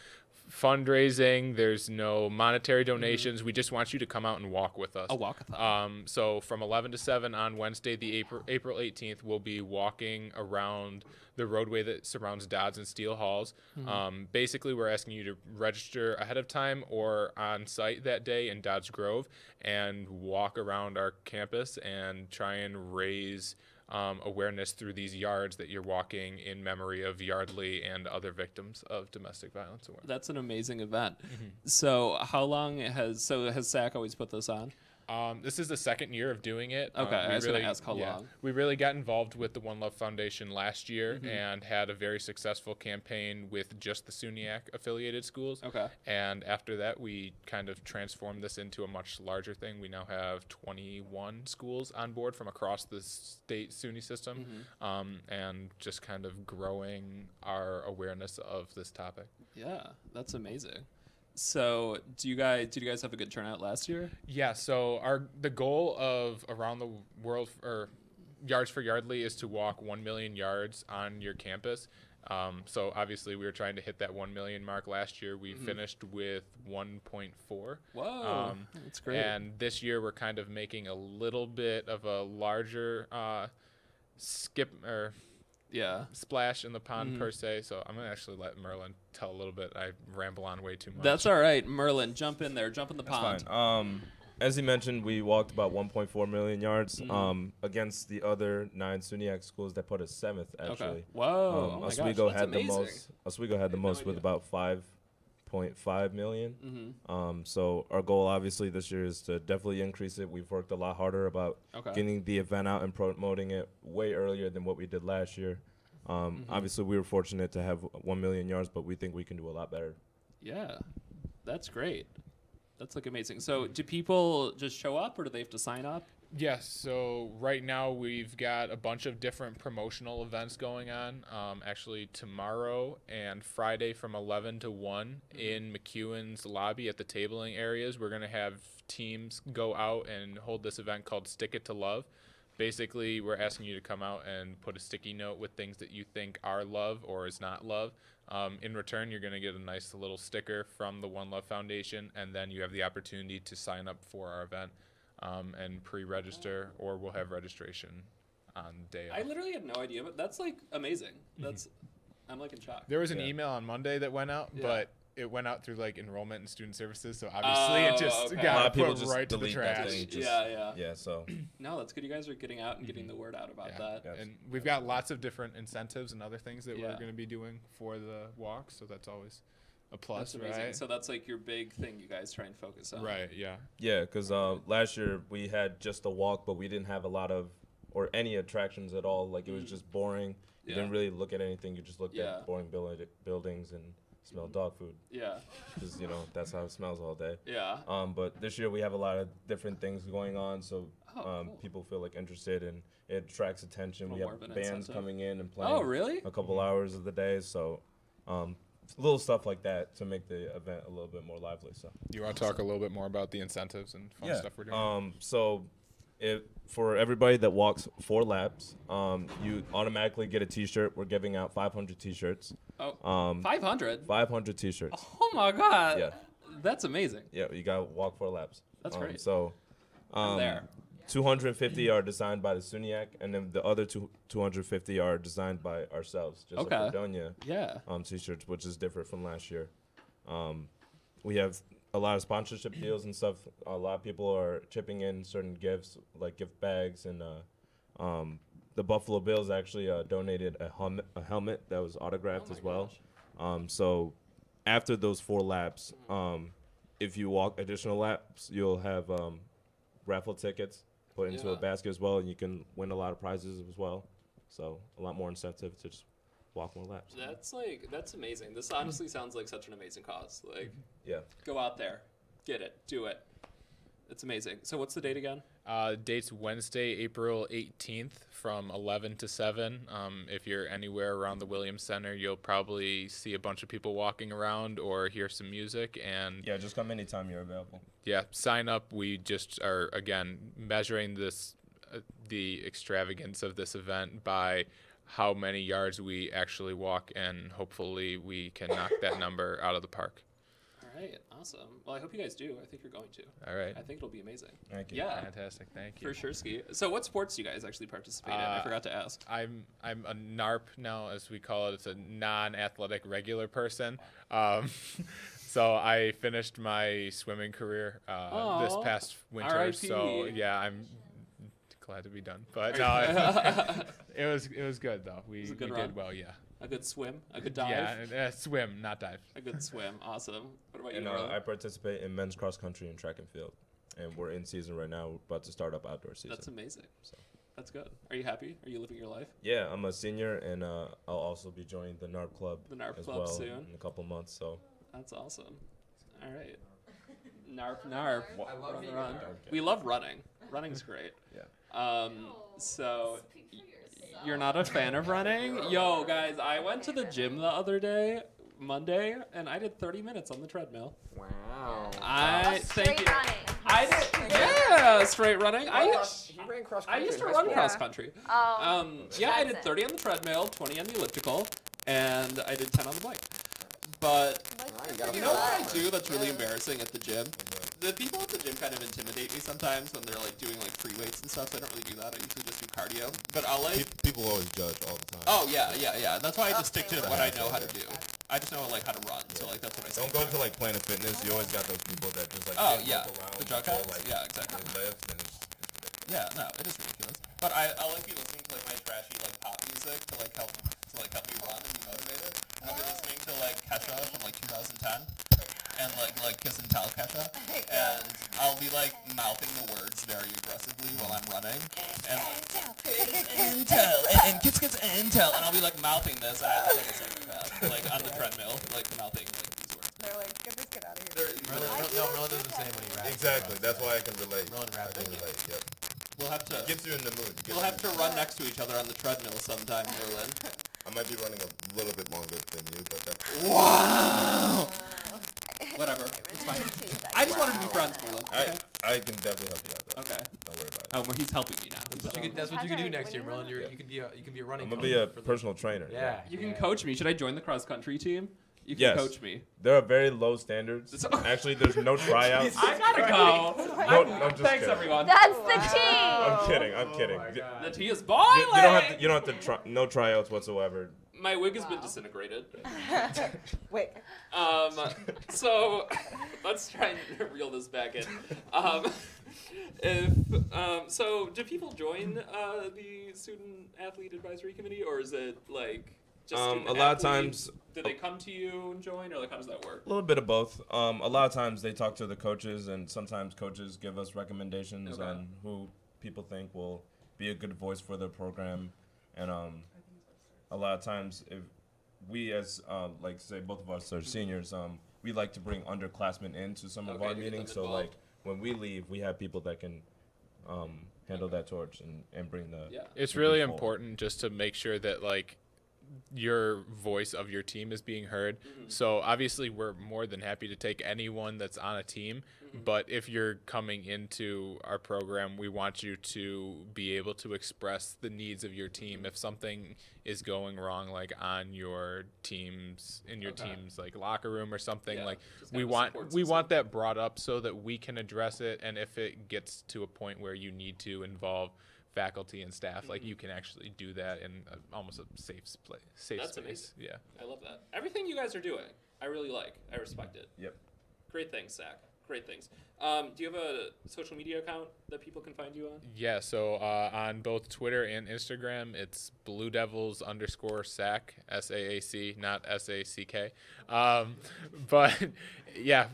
fundraising, there's no monetary donations. We just want you to come out and walk with us. A walkathon. So from 11 to 7 on Wednesday, the April 18th, we'll be walking around the roadway that surrounds Dodds and Steele Halls. Basically, we're asking you to register ahead of time or on site that day in Dodds Grove and walk around our campus and try and raise awareness through these yards that you're walking in memory of Yardley and other victims of domestic violence. That's an amazing event. So how long has SAC always put this on? This is the second year of doing it. Okay, I was going to ask how long. We really got involved with the One Love Foundation last year and had a very successful campaign with just the SUNYAC affiliated schools. And after that, we kind of transformed this into a much larger thing. We now have 21 schools on board from across the state SUNY system, and just kind of growing our awareness of this topic. Yeah, that's amazing. So did you guys have a good turnout last year? Yeah, so the goal of Around the World or Yards for Yardley is to walk 1 million yards on your campus. So obviously we were trying to hit that 1 million mark last year. We finished with 1.4. Whoa, that's great. And this year we're kind of making a little bit of a larger splash in the pond per se. So I'm gonna actually let Merlin tell a little bit. I ramble on way too much. That's all right, Merlin. Jump in there. Jump in the pond. Fine. As he mentioned, we walked about 1.4 million yards against the other 9 SUNYAC schools that put us 7th actually. Whoa! Oh my gosh, Oswego that's had amazing. the most. Oswego had the most with about 5.5 million. So our goal obviously this year is to definitely increase it. We've worked a lot harder about getting the event out and promoting it way earlier than what we did last year. Obviously we were fortunate to have 1 million yards, but we think we can do a lot better. Yeah, that's great. That's like amazing. So do people just show up or do they have to sign up? Yes, so right now we've got a bunch of different promotional events going on. Actually tomorrow and Friday from 11 to 1 in McEwen's lobby at the tabling areas, we're going to have teams go out and hold this event called Stick It to Love. Basically, we're asking you to come out and put a sticky note with things that you think are love or is not love. In return, you're going to get a nice little sticker from the One Love Foundation, and then you have the opportunity to sign up for our event and pre-register, or we'll have registration on the day of. I literally had no idea, but that's like amazing. I'm like in shock. There was an email on Monday that went out, but it went out through like enrollment and student services, so obviously it just okay. got A lot of people put just right to the delete that trash. thing, just- Yeah. So. No, that's good. You guys are getting out and getting the word out about that. Yes. And we've got lots of different incentives and other things that we're Yeah. going to be doing for the walk, so that's always a plus, That's amazing. right? So that's like your big thing you guys try and focus on. Right, yeah. Yeah, because last year we had just a walk, but we didn't have a lot of or any attractions at all. Like it was just boring. You didn't really look at anything. You just looked at boring buildings and smelled dog food. Yeah. Because that's how it smells all day. Yeah. But this year we have a lot of different things going on, so people feel like interested and it attracts attention. We have bands coming in and playing. Oh, really? A couple hours of the day, so. Little stuff like that to make the event a little bit more lively. So you want to talk a little bit more about the incentives and fun stuff we're doing? So for everybody that walks 4 laps, you automatically get a T-shirt. We're giving out 500 T-shirts. Oh, 500? 500 T-shirts. Oh my God. Yeah. That's amazing. Yeah, you got to walk 4 laps. That's great. So I'm there. 250 are designed by the SUNYAC, and then the other 250 are designed by ourselves, just like Fredonia. Yeah. T-shirts, which is different from last year. We have a lot of sponsorship deals and stuff. A lot of people are chipping in certain gifts, like gift bags, and the Buffalo Bills actually donated a helmet that was autographed as well. So after those 4 laps, if you walk additional laps, you'll have raffle tickets put into a basket as well, and you can win a lot of prizes as well. So a lot more incentive to just walk more laps. That's amazing. This honestly sounds like such an amazing cause. Like, yeah, go out there, get it, do it. It's amazing. So what's the date again? Date's Wednesday, April 18th from 11 to 7. If you're anywhere around the Williams Center, you'll probably see a bunch of people walking around or hear some music. And yeah, just come anytime you're available. Yeah, sign up. We just are, again, measuring this, the extravagance of this event by how many yards we actually walk, and hopefully we can knock that number out of the park. All right, awesome. Well, I hope you guys do. I think you're going to. All right. I think it'll be amazing. Thank you. Yeah. Fantastic. Thank you. For sure, Ski. So what sports do you guys actually participate in? I forgot to ask. I'm a NARP now, as we call it. It's a non-athletic regular person. So I finished my swimming career this past winter. R.I.P. So yeah, I'm glad to be done. But no, it was good though. We did well. Yeah. A good swim, a good dive. Yeah, swim, not dive. A good swim, awesome. What about you? And I participate in men's cross country and track and field, and we're in season right now. We're about to start up outdoor season. That's amazing. So that's good. Are you happy? Are you living your life? Yeah, I'm a senior, and I'll also be joining the NARP club. The NARP as club well soon. In a couple months. So that's awesome. All right. NARP. Run. We love running. Running's great. Yeah. So you're not a fan of running? Yo, guys, I went to the gym the other day, Monday, and I did 30 minutes on the treadmill. Wow. Thank you. I did, yeah, straight running. He ran cross country. I used to in high run school. cross country. Oh. Yeah, I did 30 on the treadmill, 20 on the elliptical, and I did 10 on the bike. But you know what I do that's really embarrassing at the gym? The people at the gym kind of intimidate me sometimes when they're like doing like free weights and stuff. So I don't really do that. I usually just do cardio. But I'll like people always judge all the time. Oh yeah. That's why I just stick to what I know how to do. I just know like how to run. So like that's what I say. Don't go to like Planet Fitness. You always got those people that just like the jug heads. Yeah, exactly. Yeah, no, it is ridiculous. But I'll like be listening to like my trashy like pop music to help me run and be motivated. And I'll be listening to like Kesha from like 2010. And like Kiss and Tell Kesha, and I'll be like mouthing the words very aggressively while I'm running, and Kiss and Tell, and I'll be like mouthing this like on the treadmill, like mouthing like these words. They're like, get this kid out of here. Merlin does the same when he raps. Exactly, that's why I can relate. Merlin raps. I can relate. Yep. We'll have to. Gets you in the mood. We'll have to run next to each other on the treadmill sometime, Merlin. I might be running a little bit longer than you, but that's wow. Whatever, it's fine. I just wanted to be friends, Merlin. Okay? I can definitely help you out. Though. Okay. Don't worry about it. Oh, well, he's helping me now. That's what you can do next year, Merlin. You can be a running. I'm gonna be a personal trainer. Yeah. You can coach me. Should I join the cross country team? You can coach me. There are very low standards. Actually, there's no tryouts. I gotta go. No, I'm just Thanks, kidding. everyone. That's the team. I'm kidding. I'm kidding. The tea is boiling. You don't have to try. No tryouts whatsoever. My wig has been disintegrated. Wait. So let's try and reel this back in. So do people join the student athlete advisory committee, or is it like just a lot of times? Do they come to you and join, or like how does that work? A little bit of both. A lot of times they talk to the coaches, and sometimes coaches give us recommendations on who people think will be a good voice for the program, and a lot of times if we as like say both of us are seniors, we like to bring underclassmen into some of our meetings. So like when we leave, we have people that can handle that torch and bring the. Yeah. It's really important just to make sure that like your voice of your team is being heard. So obviously we're more than happy to take anyone that's on a team, but if you're coming into our program, we want you to be able to express the needs of your team. If something is going wrong, like on your team's, in your team's like locker room or something, like we want that brought up so that we can address it. And if it gets to a point where you need to involve faculty and staff, like you can actually do that in almost a safe That's space. amazing. Yeah. I love that. Everything you guys are doing, I really like. I respect it. Yep. Great things, Zach. Great things. Do you have a social media account that people can find you on? Yeah, so on both Twitter and Instagram, it's Blue Devils _SAC, SAAC, not SACK. But yeah,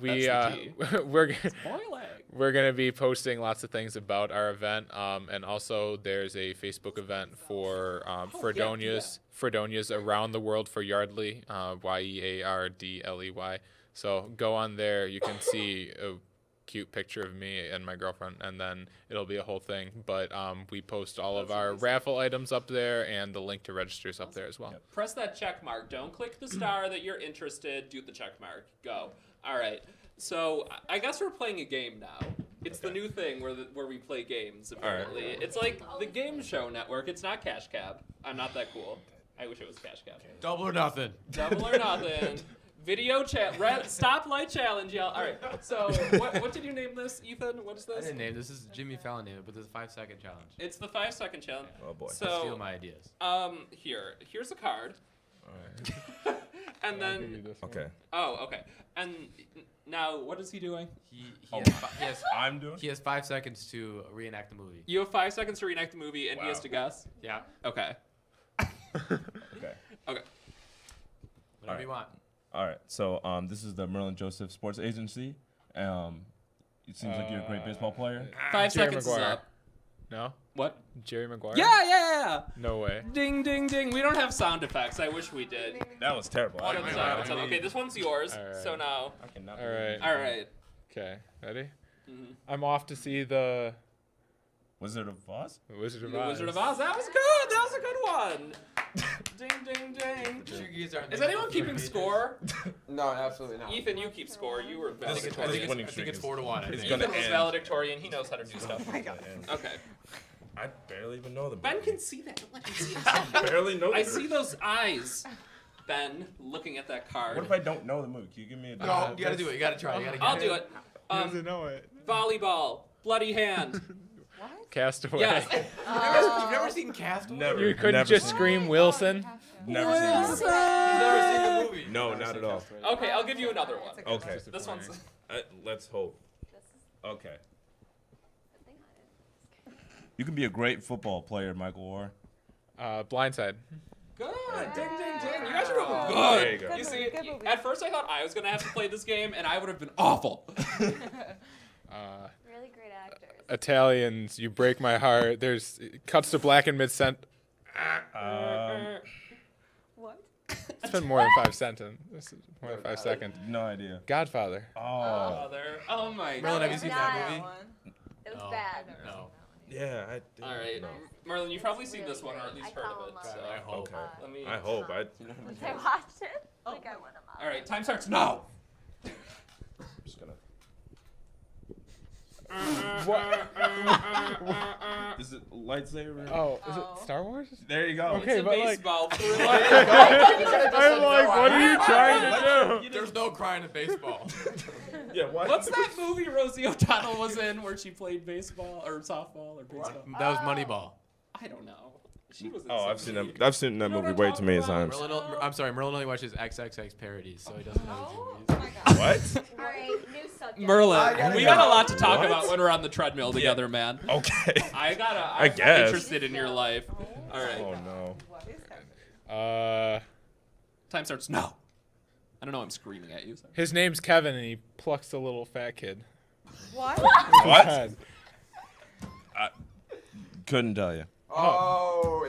we're gonna be posting lots of things about our event, and also there's a Facebook event for Fredonia's Around the World for Yardley, YEARDLEY. So go on there, you can see a cute picture of me and my girlfriend, and then it'll be a whole thing. But we post all of our raffle items up there, and the link to register is up there as well. Yep. Press that check mark. Don't click the star that you're interested. Do the check mark. Go. All right. So I guess we're playing a game now. It's the new thing where we play games, apparently. Right. It's like the Game Show Network. It's not Cash Cab. I'm not that cool. I wish it was Cash Cab. Double or nothing. Double or nothing. Video chat, stoplight challenge, y'all. All right. So, what did you name this, Ethan? What is this? I didn't name this. This is Jimmy Fallon named it, but this is a 5-second challenge. It's the 5-second challenge. Oh boy. So steal my ideas. Here's a card. All right. And then. Okay. Oh, okay. And now, what is he doing? He has 5 seconds to reenact the movie. You have 5 seconds to reenact the movie, and he has to guess. Yeah. Okay. Okay. Okay. Whatever you want. All right, so this is the Merlin Joseph Sports Agency. It seems like you're a great baseball player. 5 seconds is up. No? What? Jerry Maguire? Yeah. No way. Ding, ding, ding. We don't have sound effects. I wish we did. That was terrible. Okay, this one's yours. All right. So now. All right. Okay, ready? I'm off to see the Wizard of Oz? Wizard of Oz. Oz. Wizard of Oz. That was good. That was a good one. Ding, ding, ding. Is anyone keeping score? No, absolutely not. Ethan, you keep score. You were valedictorian. I think it's 4-1. Ethan was valedictorian. He knows how to do stuff. Oh my God. Okay. I barely even know the Ben can see that. Don't let him see I barely know the I see those eyes, Ben, looking at that card. What if I don't know the movie? Can you give me a No, you gotta do it. You gotta try. I'll do it. He doesn't know it. Volleyball. Bloody hand. Castaway. Yes. You've never seen Castaway? Never. You couldn't just scream Wilson? Never seen the movie. Never seen the movie. No, not at all. Okay, I'll give you another one. Okay. This one's. Let's hope. Okay. You can be a great football player, Michael Orr. Blindside. Good. Ding, ding, ding. You guys are doing good. There you go. You see, at first I thought I was going to have to play this game, and I would have been awful. Really great actors. Italians, you break my heart. There's cuts to black in mid-sent. What? It's been more than 5 sentences. More than 5 seconds. No idea. Godfather. Oh my God. Merlin, have you seen that movie? It was bad. No. Yeah, I did. All right. No. Merlin, you've probably seen this one or at least heard of it. So. I hope. Okay. Let me. I hope. I watched it. Like I went All right, time starts now. I'm just gonna. Is it lightsaber? Oh, is it Star Wars? There you go. Okay, It's a but baseball thriller. I'm like, what are you trying to do? There's no crying in baseball. Yeah, what? What's that movie Rosie O'Donnell was in where she played baseball or softball or baseball? That was Moneyball. I don't know. She was in Oh, I've some seen league. that. I've seen that You know movie what I'm way too many talking about? times. I'm sorry, Merlin only watches XXX parodies, so he doesn't know What? All right, new subject. Merlin, we got a lot to talk What? about when we're on the treadmill together, man. Okay. I'm guess. interested in your life. All right. Oh no. Time starts now. I don't know. I'm screaming at you. Sorry. His name's Kevin, and he plucks a little fat kid. What? What? Couldn't tell you. Oh,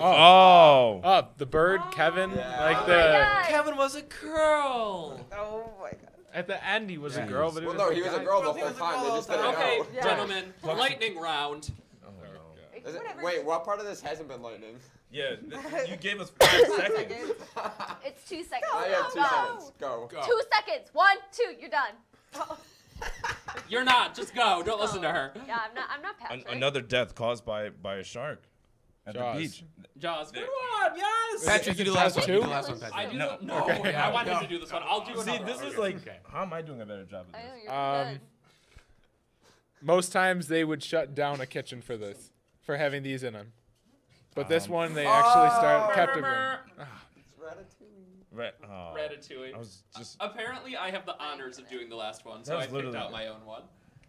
the bird, Kevin. Like the. Kevin was a girl. Oh my god. At the end, he was a girl, but Well, no, he was a girl the whole time. They just didn't Okay, know. gentlemen, lightning round. Is it, wait, what part of this hasn't been lightning? Yeah, you gave us 5 seconds. It's 2 seconds. I have 2 seconds. Go. 2 seconds. 1, 2. You're done. You're not. Just go. Don't listen to her. Yeah, I'm not Patrick. Another death caused by a shark at Jaws. the beach. Jaws. Good one. Yes. Patrick, you do the last one. You do the last one, I Patrick. do. No. No. Okay, I want him to do this one. I'll do it. See, this is like, how am I doing a better job of I know, this? you're good. most times they would shut down a kitchen for this, for having these in them. But this one, they actually kept it in. Ratatouille. I was just. Apparently, I have the honors of doing the last one, so That I was picked literally- out my own one.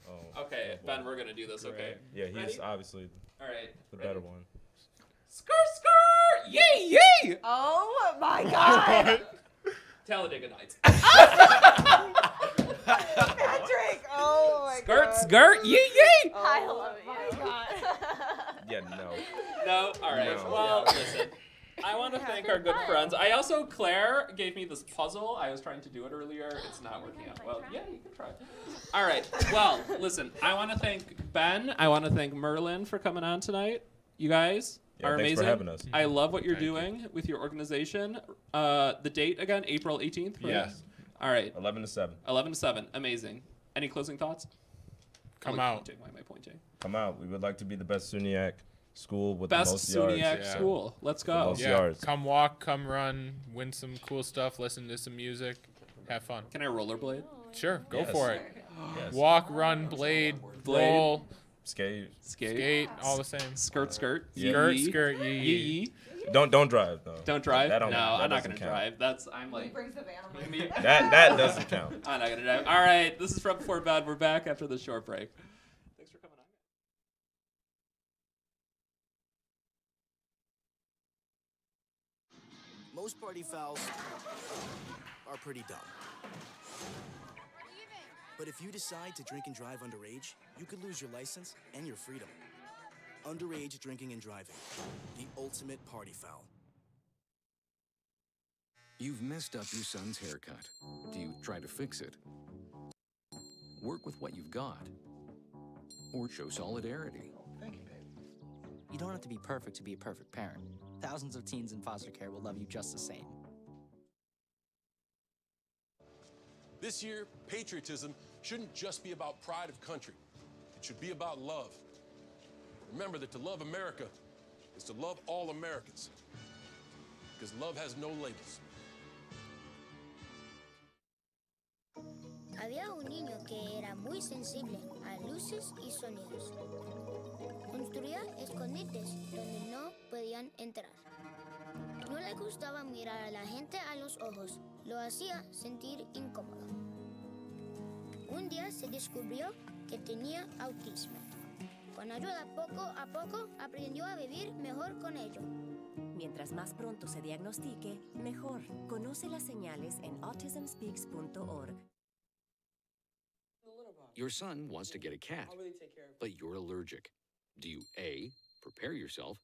Oh. Okay, Ben, we're gonna do this. Okay. Yeah, he's Ready? obviously All right. the Ready? better one. Skirt, skirt! Yee, yee! Oh my god. Talladega Nights. Patrick. Oh my Skirt, god. skirt, yee, yee! I love my you. god. Yeah, no. No? All right. No. Well, listen. I want to thank our good friends. Claire gave me this puzzle. I was trying to do it earlier. It's not working out well. Yeah, you can try. All right. Well, listen. I want to thank Ben. I want to thank Merlin for coming on tonight. You guys are thanks amazing. for having us. I love what you're doing with your organization. The date again, April 18th. Right? Yes. All right. 11 to 7. 11 to 7. Amazing. Any closing thoughts? Come I'm out. Pointing. Why am I pointing? Come out. We would like to be the best SUNYAC school with Best the most yards. SUNYAC school. Let's The go. most Yeah, yards. come walk, come run, win some cool stuff, listen to some music, have fun. Can I rollerblade? Sure, go Yes. for it. Yes. Walk, run, blade, roll, Skate. skate, all the same. Skirt, skirt. Yeah. Skirt, Yee. skirt, yee, Yee, yee. yee. Don't drive though. Don't drive? That No, that I'm not doesn't gonna count. drive. I'm like. Brings the van. That doesn't count. I'm not gonna drive. All right, this is From Before Bed. We're back after the short break. Thanks for coming on. Most party fouls are pretty dumb. But if you decide to drink and drive underage, you could lose your license and your freedom. Underage drinking and driving, the ultimate party foul. You've messed up your son's haircut. Do you try to fix it? Work with what you've got? Or show solidarity? Thank you, babe. You don't have to be perfect to be a perfect parent. Thousands of teens in foster care will love you just the same. This year, patriotism shouldn't just be about pride of country. It should be about love. Remember that to love America is to love all Americans. Because love has no labels. Había un niño que era muy sensible a luces y sonidos. Construía escondites donde no podían entrar. No le gustaba mirar a la gente a los ojos, lo hacía sentir incómodo. Un día se descubrió que tenía autismo. Con ayuda poco a poco aprendió a vivir mejor con ello. Mientras más pronto se diagnostique, mejor. Conoce las señales en autismspeaks.org. Your son wants to get a cat, but you're allergic. Do you A, prepare yourself,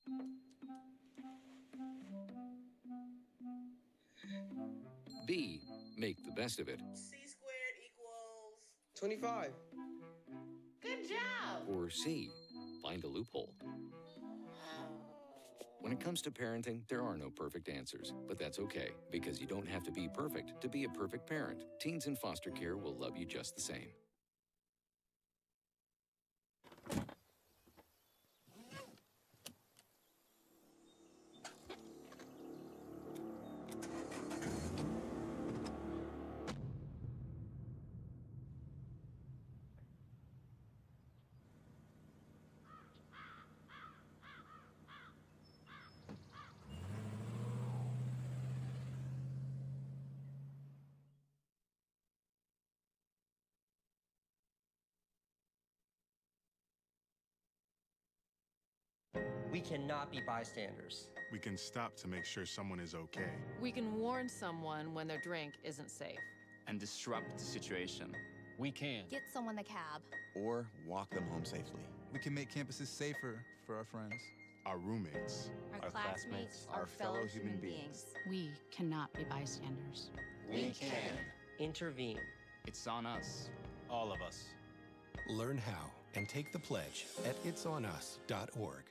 B, make the best of it, C squared equals 25. Good job. or C, find a loophole? When it comes to parenting, there are no perfect answers, but that's okay, because you don't have to be perfect to be a perfect parent. Teens in foster care will love you just the same. We cannot be bystanders. We can stop to make sure someone is okay. We can warn someone when their drink isn't safe. And disrupt the situation. We can. Get someone the cab. Or walk them home safely. We can make campuses safer for our friends. Our roommates. Our classmates, our fellow human beings. We cannot be bystanders. We can. Intervene. It's on us. All of us. Learn how and take the pledge at itsonus.org.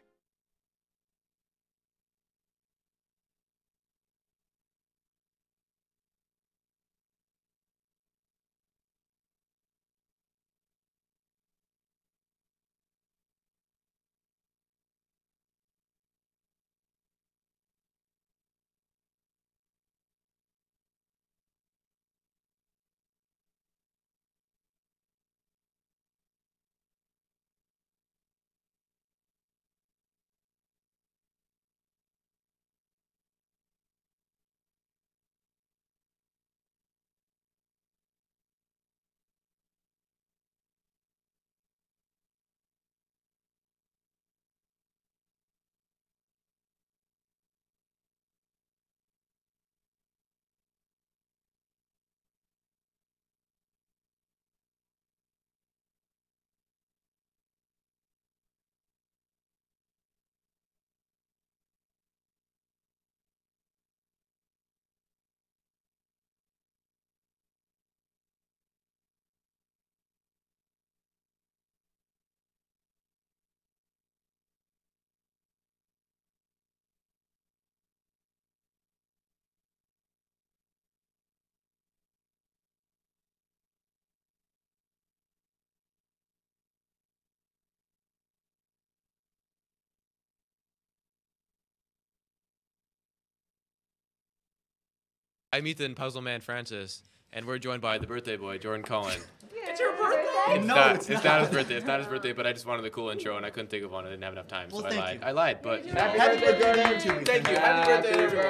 I'm Ethan, Puzzle Man Francis, and we're joined by the birthday boy, Jordan Cullen. It's your birthday? It's not his birthday. It's not his birthday, but I just wanted the cool intro, and I couldn't think of one. I didn't have enough time, so I lied. I lied, but Happy birthday to you. Thank you. Happy birthday, everyone.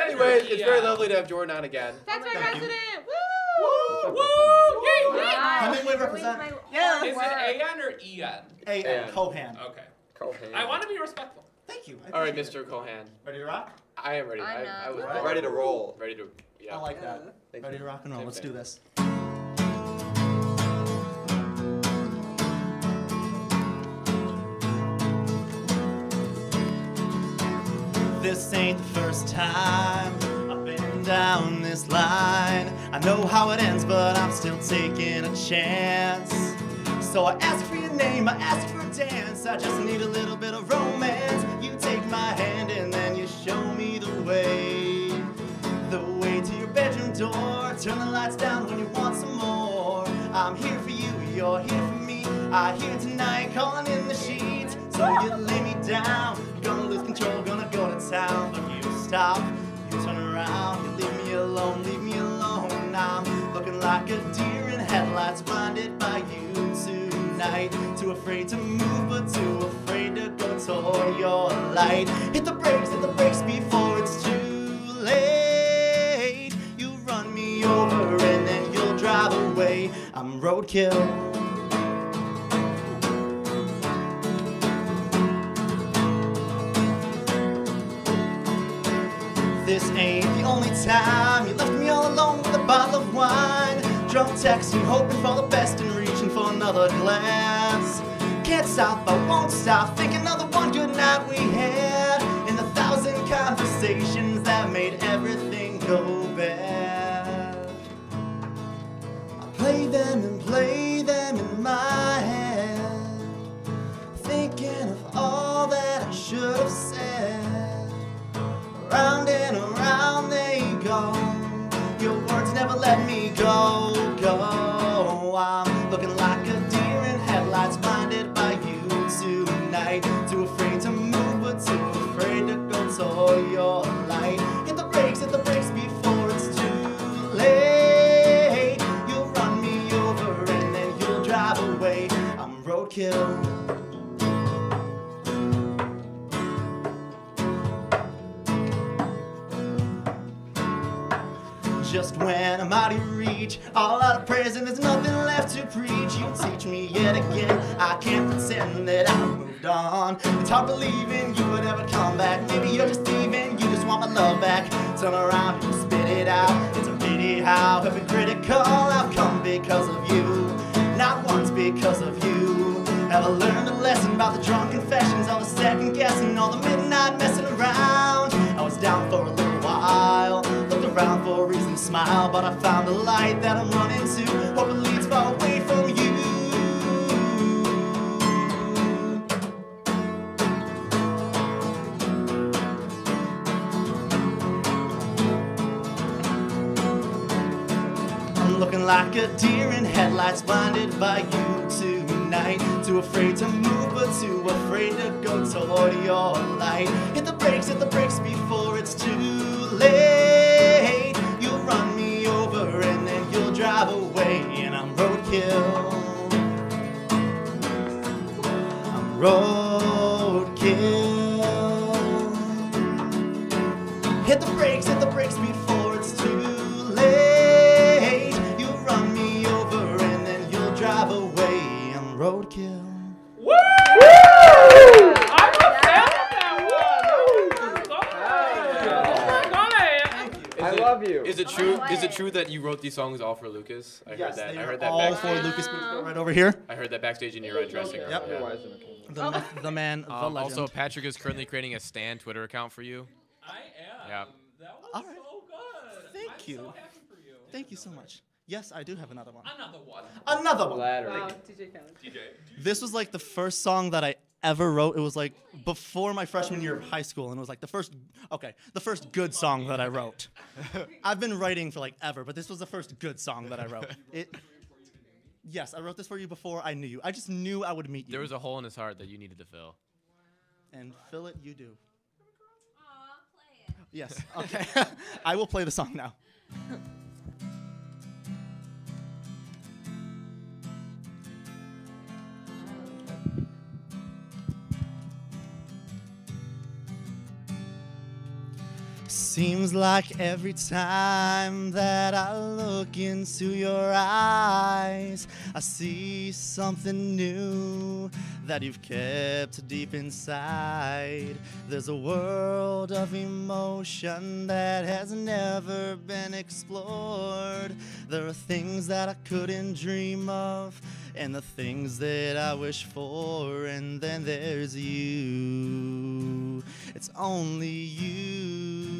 Anyway, it's very lovely to have Jordan on again. That's my president. Woo! Woo! Yay! How many would represent? Yeah. Is it A-N or E-N? A.N. Cohan. Okay. Cohan. I want to be respectful. Thank you. All right, Mr. Cohan. Ready to rock? I am ready. I was ready to roll. Ready to, yeah. I like that. Ready to rock and roll. Let's do this. This ain't the first time I've been down this line. I know how it ends, but I'm still taking a chance. So I ask for your name, I ask for a dance. I just need a little bit of romance. You take my hand and then you show me the way. The way to your bedroom door. Turn the lights down when you want some more. I'm here for you, you're here for me. I hear tonight calling in the sheets. So you lay me down. Gonna lose control, gonna go to town. But you stop, you turn around. You leave me alone, leave me alone. I'm looking like a deer in headlights, blinded by you tonight. Too afraid to move, but too afraid to go toward your light. Hit the brakes before it's too late. You run me over and then you'll drive away. I'm roadkill. This ain't the only time you left me all alone with a bottle of wine. Drunk texting, hoping for the best and reaching for another glass. Can't stop, I won't stop, thinking of the one good night we had. And the 1,000 conversations that made everything go bad. I play them in my head, thinking of all that I should have said. Round and around they go. Your words never let me go. I'm looking like a deer in headlights, blinded by you tonight. Too afraid to move, but too afraid to go toward your light. Hit the brakes before it's too late. You'll run me over and then you'll drive away. I'm roadkill. Just when I'm out of reach, all out of prayers and there's nothing left to preach. You teach me yet again, I can't pretend that I moved on. It's hard believing you would ever come back. Maybe you're just leaving, you just want my love back. Turn around and spit it out. It's a pity how hypocritical I've come because of you. Not once because of you. Have I learned a lesson about the drunk confessions, all the second guessing, all the midnight messing around? I was down for a little while, looked around for a reason to smile, but I found the light that I'm running to. Hope it leads far away from you. I'm looking like a deer in headlights, blinded by you tonight. Too afraid to move, but too afraid to go toward your light. Hit the brakes before it's too late. You'll run me over and then you'll drive away, and I'm roadkill. I'm roadkill. Hit the brakes before it's too late. You'll run me over and then you'll drive away. I'm roadkill. Woo! I'm a fan of that one. I love you. Is it true? Is it true that you wrote these songs all for Lucas? I Yes, heard that. they I are heard that all backstage. for Lucas right over here. I heard that backstage in your dressing room. Yep. Yeah. The man, the legend. Also, Patrick is currently creating a Stan Twitter account for you. I am. Yeah. That was All right. so good. Thank you. So happy for you. Thank you so much. Yes, I do have another one. Another one. Another one. Wow, DJ Khaled. This was like the first song that I ever wrote. It was like before my freshman year of high school, and it was like the first good song that I wrote. I've been writing for like ever, but this was the first good song that I wrote. Yes, I wrote this for you before I knew you. I just knew I would meet you. There was a hole in his heart that you needed to fill. And fill it, you do. Yes, okay. I will play the song now. Seems like every time that I look into your eyes, I see something new that you've kept deep inside. There's a world of emotion that has never been explored. There are things that I couldn't dream of, and the things that I wish for, and then there's you. It's only you.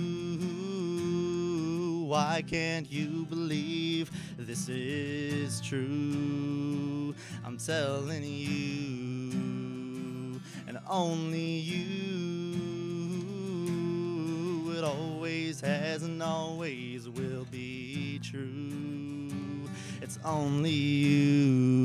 Why can't you believe this is true? I'm telling you, and only you. It always has and always will be true. It's only you.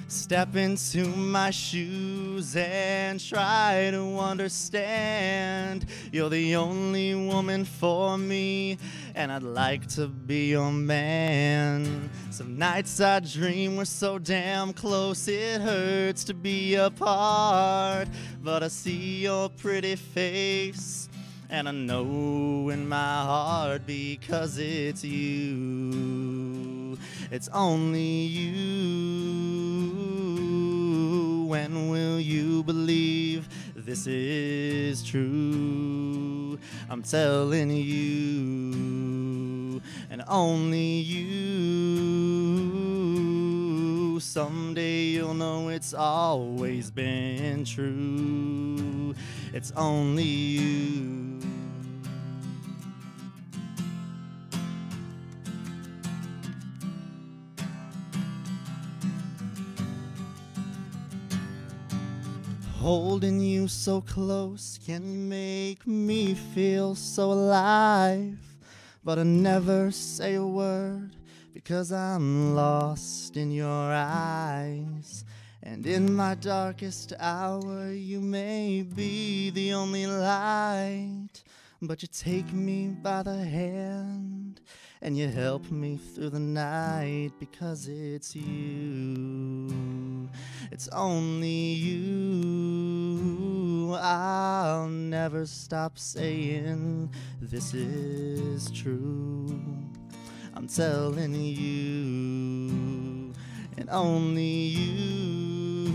Step into my shoes and try to understand. You're the only woman for me, and I'd like to be your man. Some nights I dream we're so damn close it hurts to be apart. But I see your pretty face, and I know in my heart because it's you. It's only you. When will you believe this is true? I'm telling you, and only you. Someday you'll know it's always been true. It's only you. Holding you so close can make me feel so alive. But I never say a word because I'm lost in your eyes. And in my darkest hour you may be the only light. But you take me by the hand and you help me through the night because it's you. It's only you. I'll I'll never stop saying this is true. I'm telling you, and only you.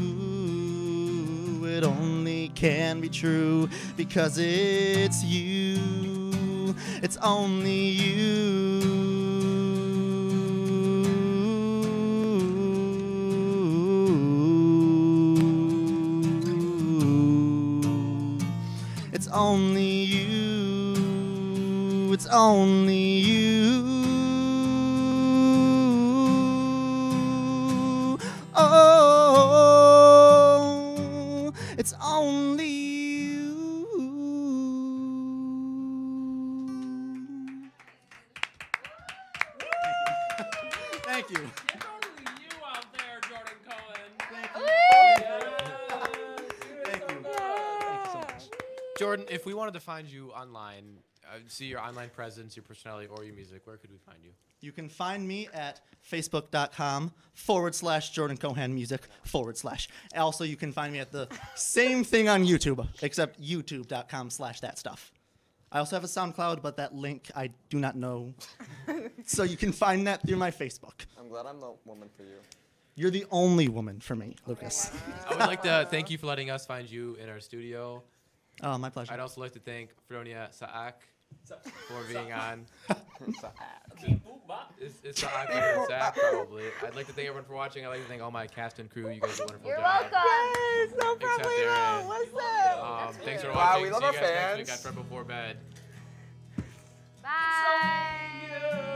It only can be true because it's you. It's only you. It's only you. It's only you. Oh, it's only you. Thank you. It's only you out there, Jordan Cohen. Thank you. Jordan, if we wanted to find you online, see your online presence, your personality, or your music, where could we find you? You can find me at facebook.com/Jordan Cohan Music /. Also, you can find me at the same thing on YouTube, except youtube.com/that stuff. I also have a SoundCloud, but that link I do not know. So you can find that through my Facebook. I'm glad I'm the woman for you. You're the only woman for me, Lucas. I would like to thank you for letting us find you in our studio. Oh, my pleasure. I'd also like to thank Fredonia Saak for being on. It's Saak or Zach, probably. I'd like to thank everyone for watching. I'd like to thank all my cast and crew. You guys did a wonderful job. Yes, no Except problem. Darren. What's up? Thanks for Wow, watching. we love See our you guys next fans. week at Fred Before Bed. Bye.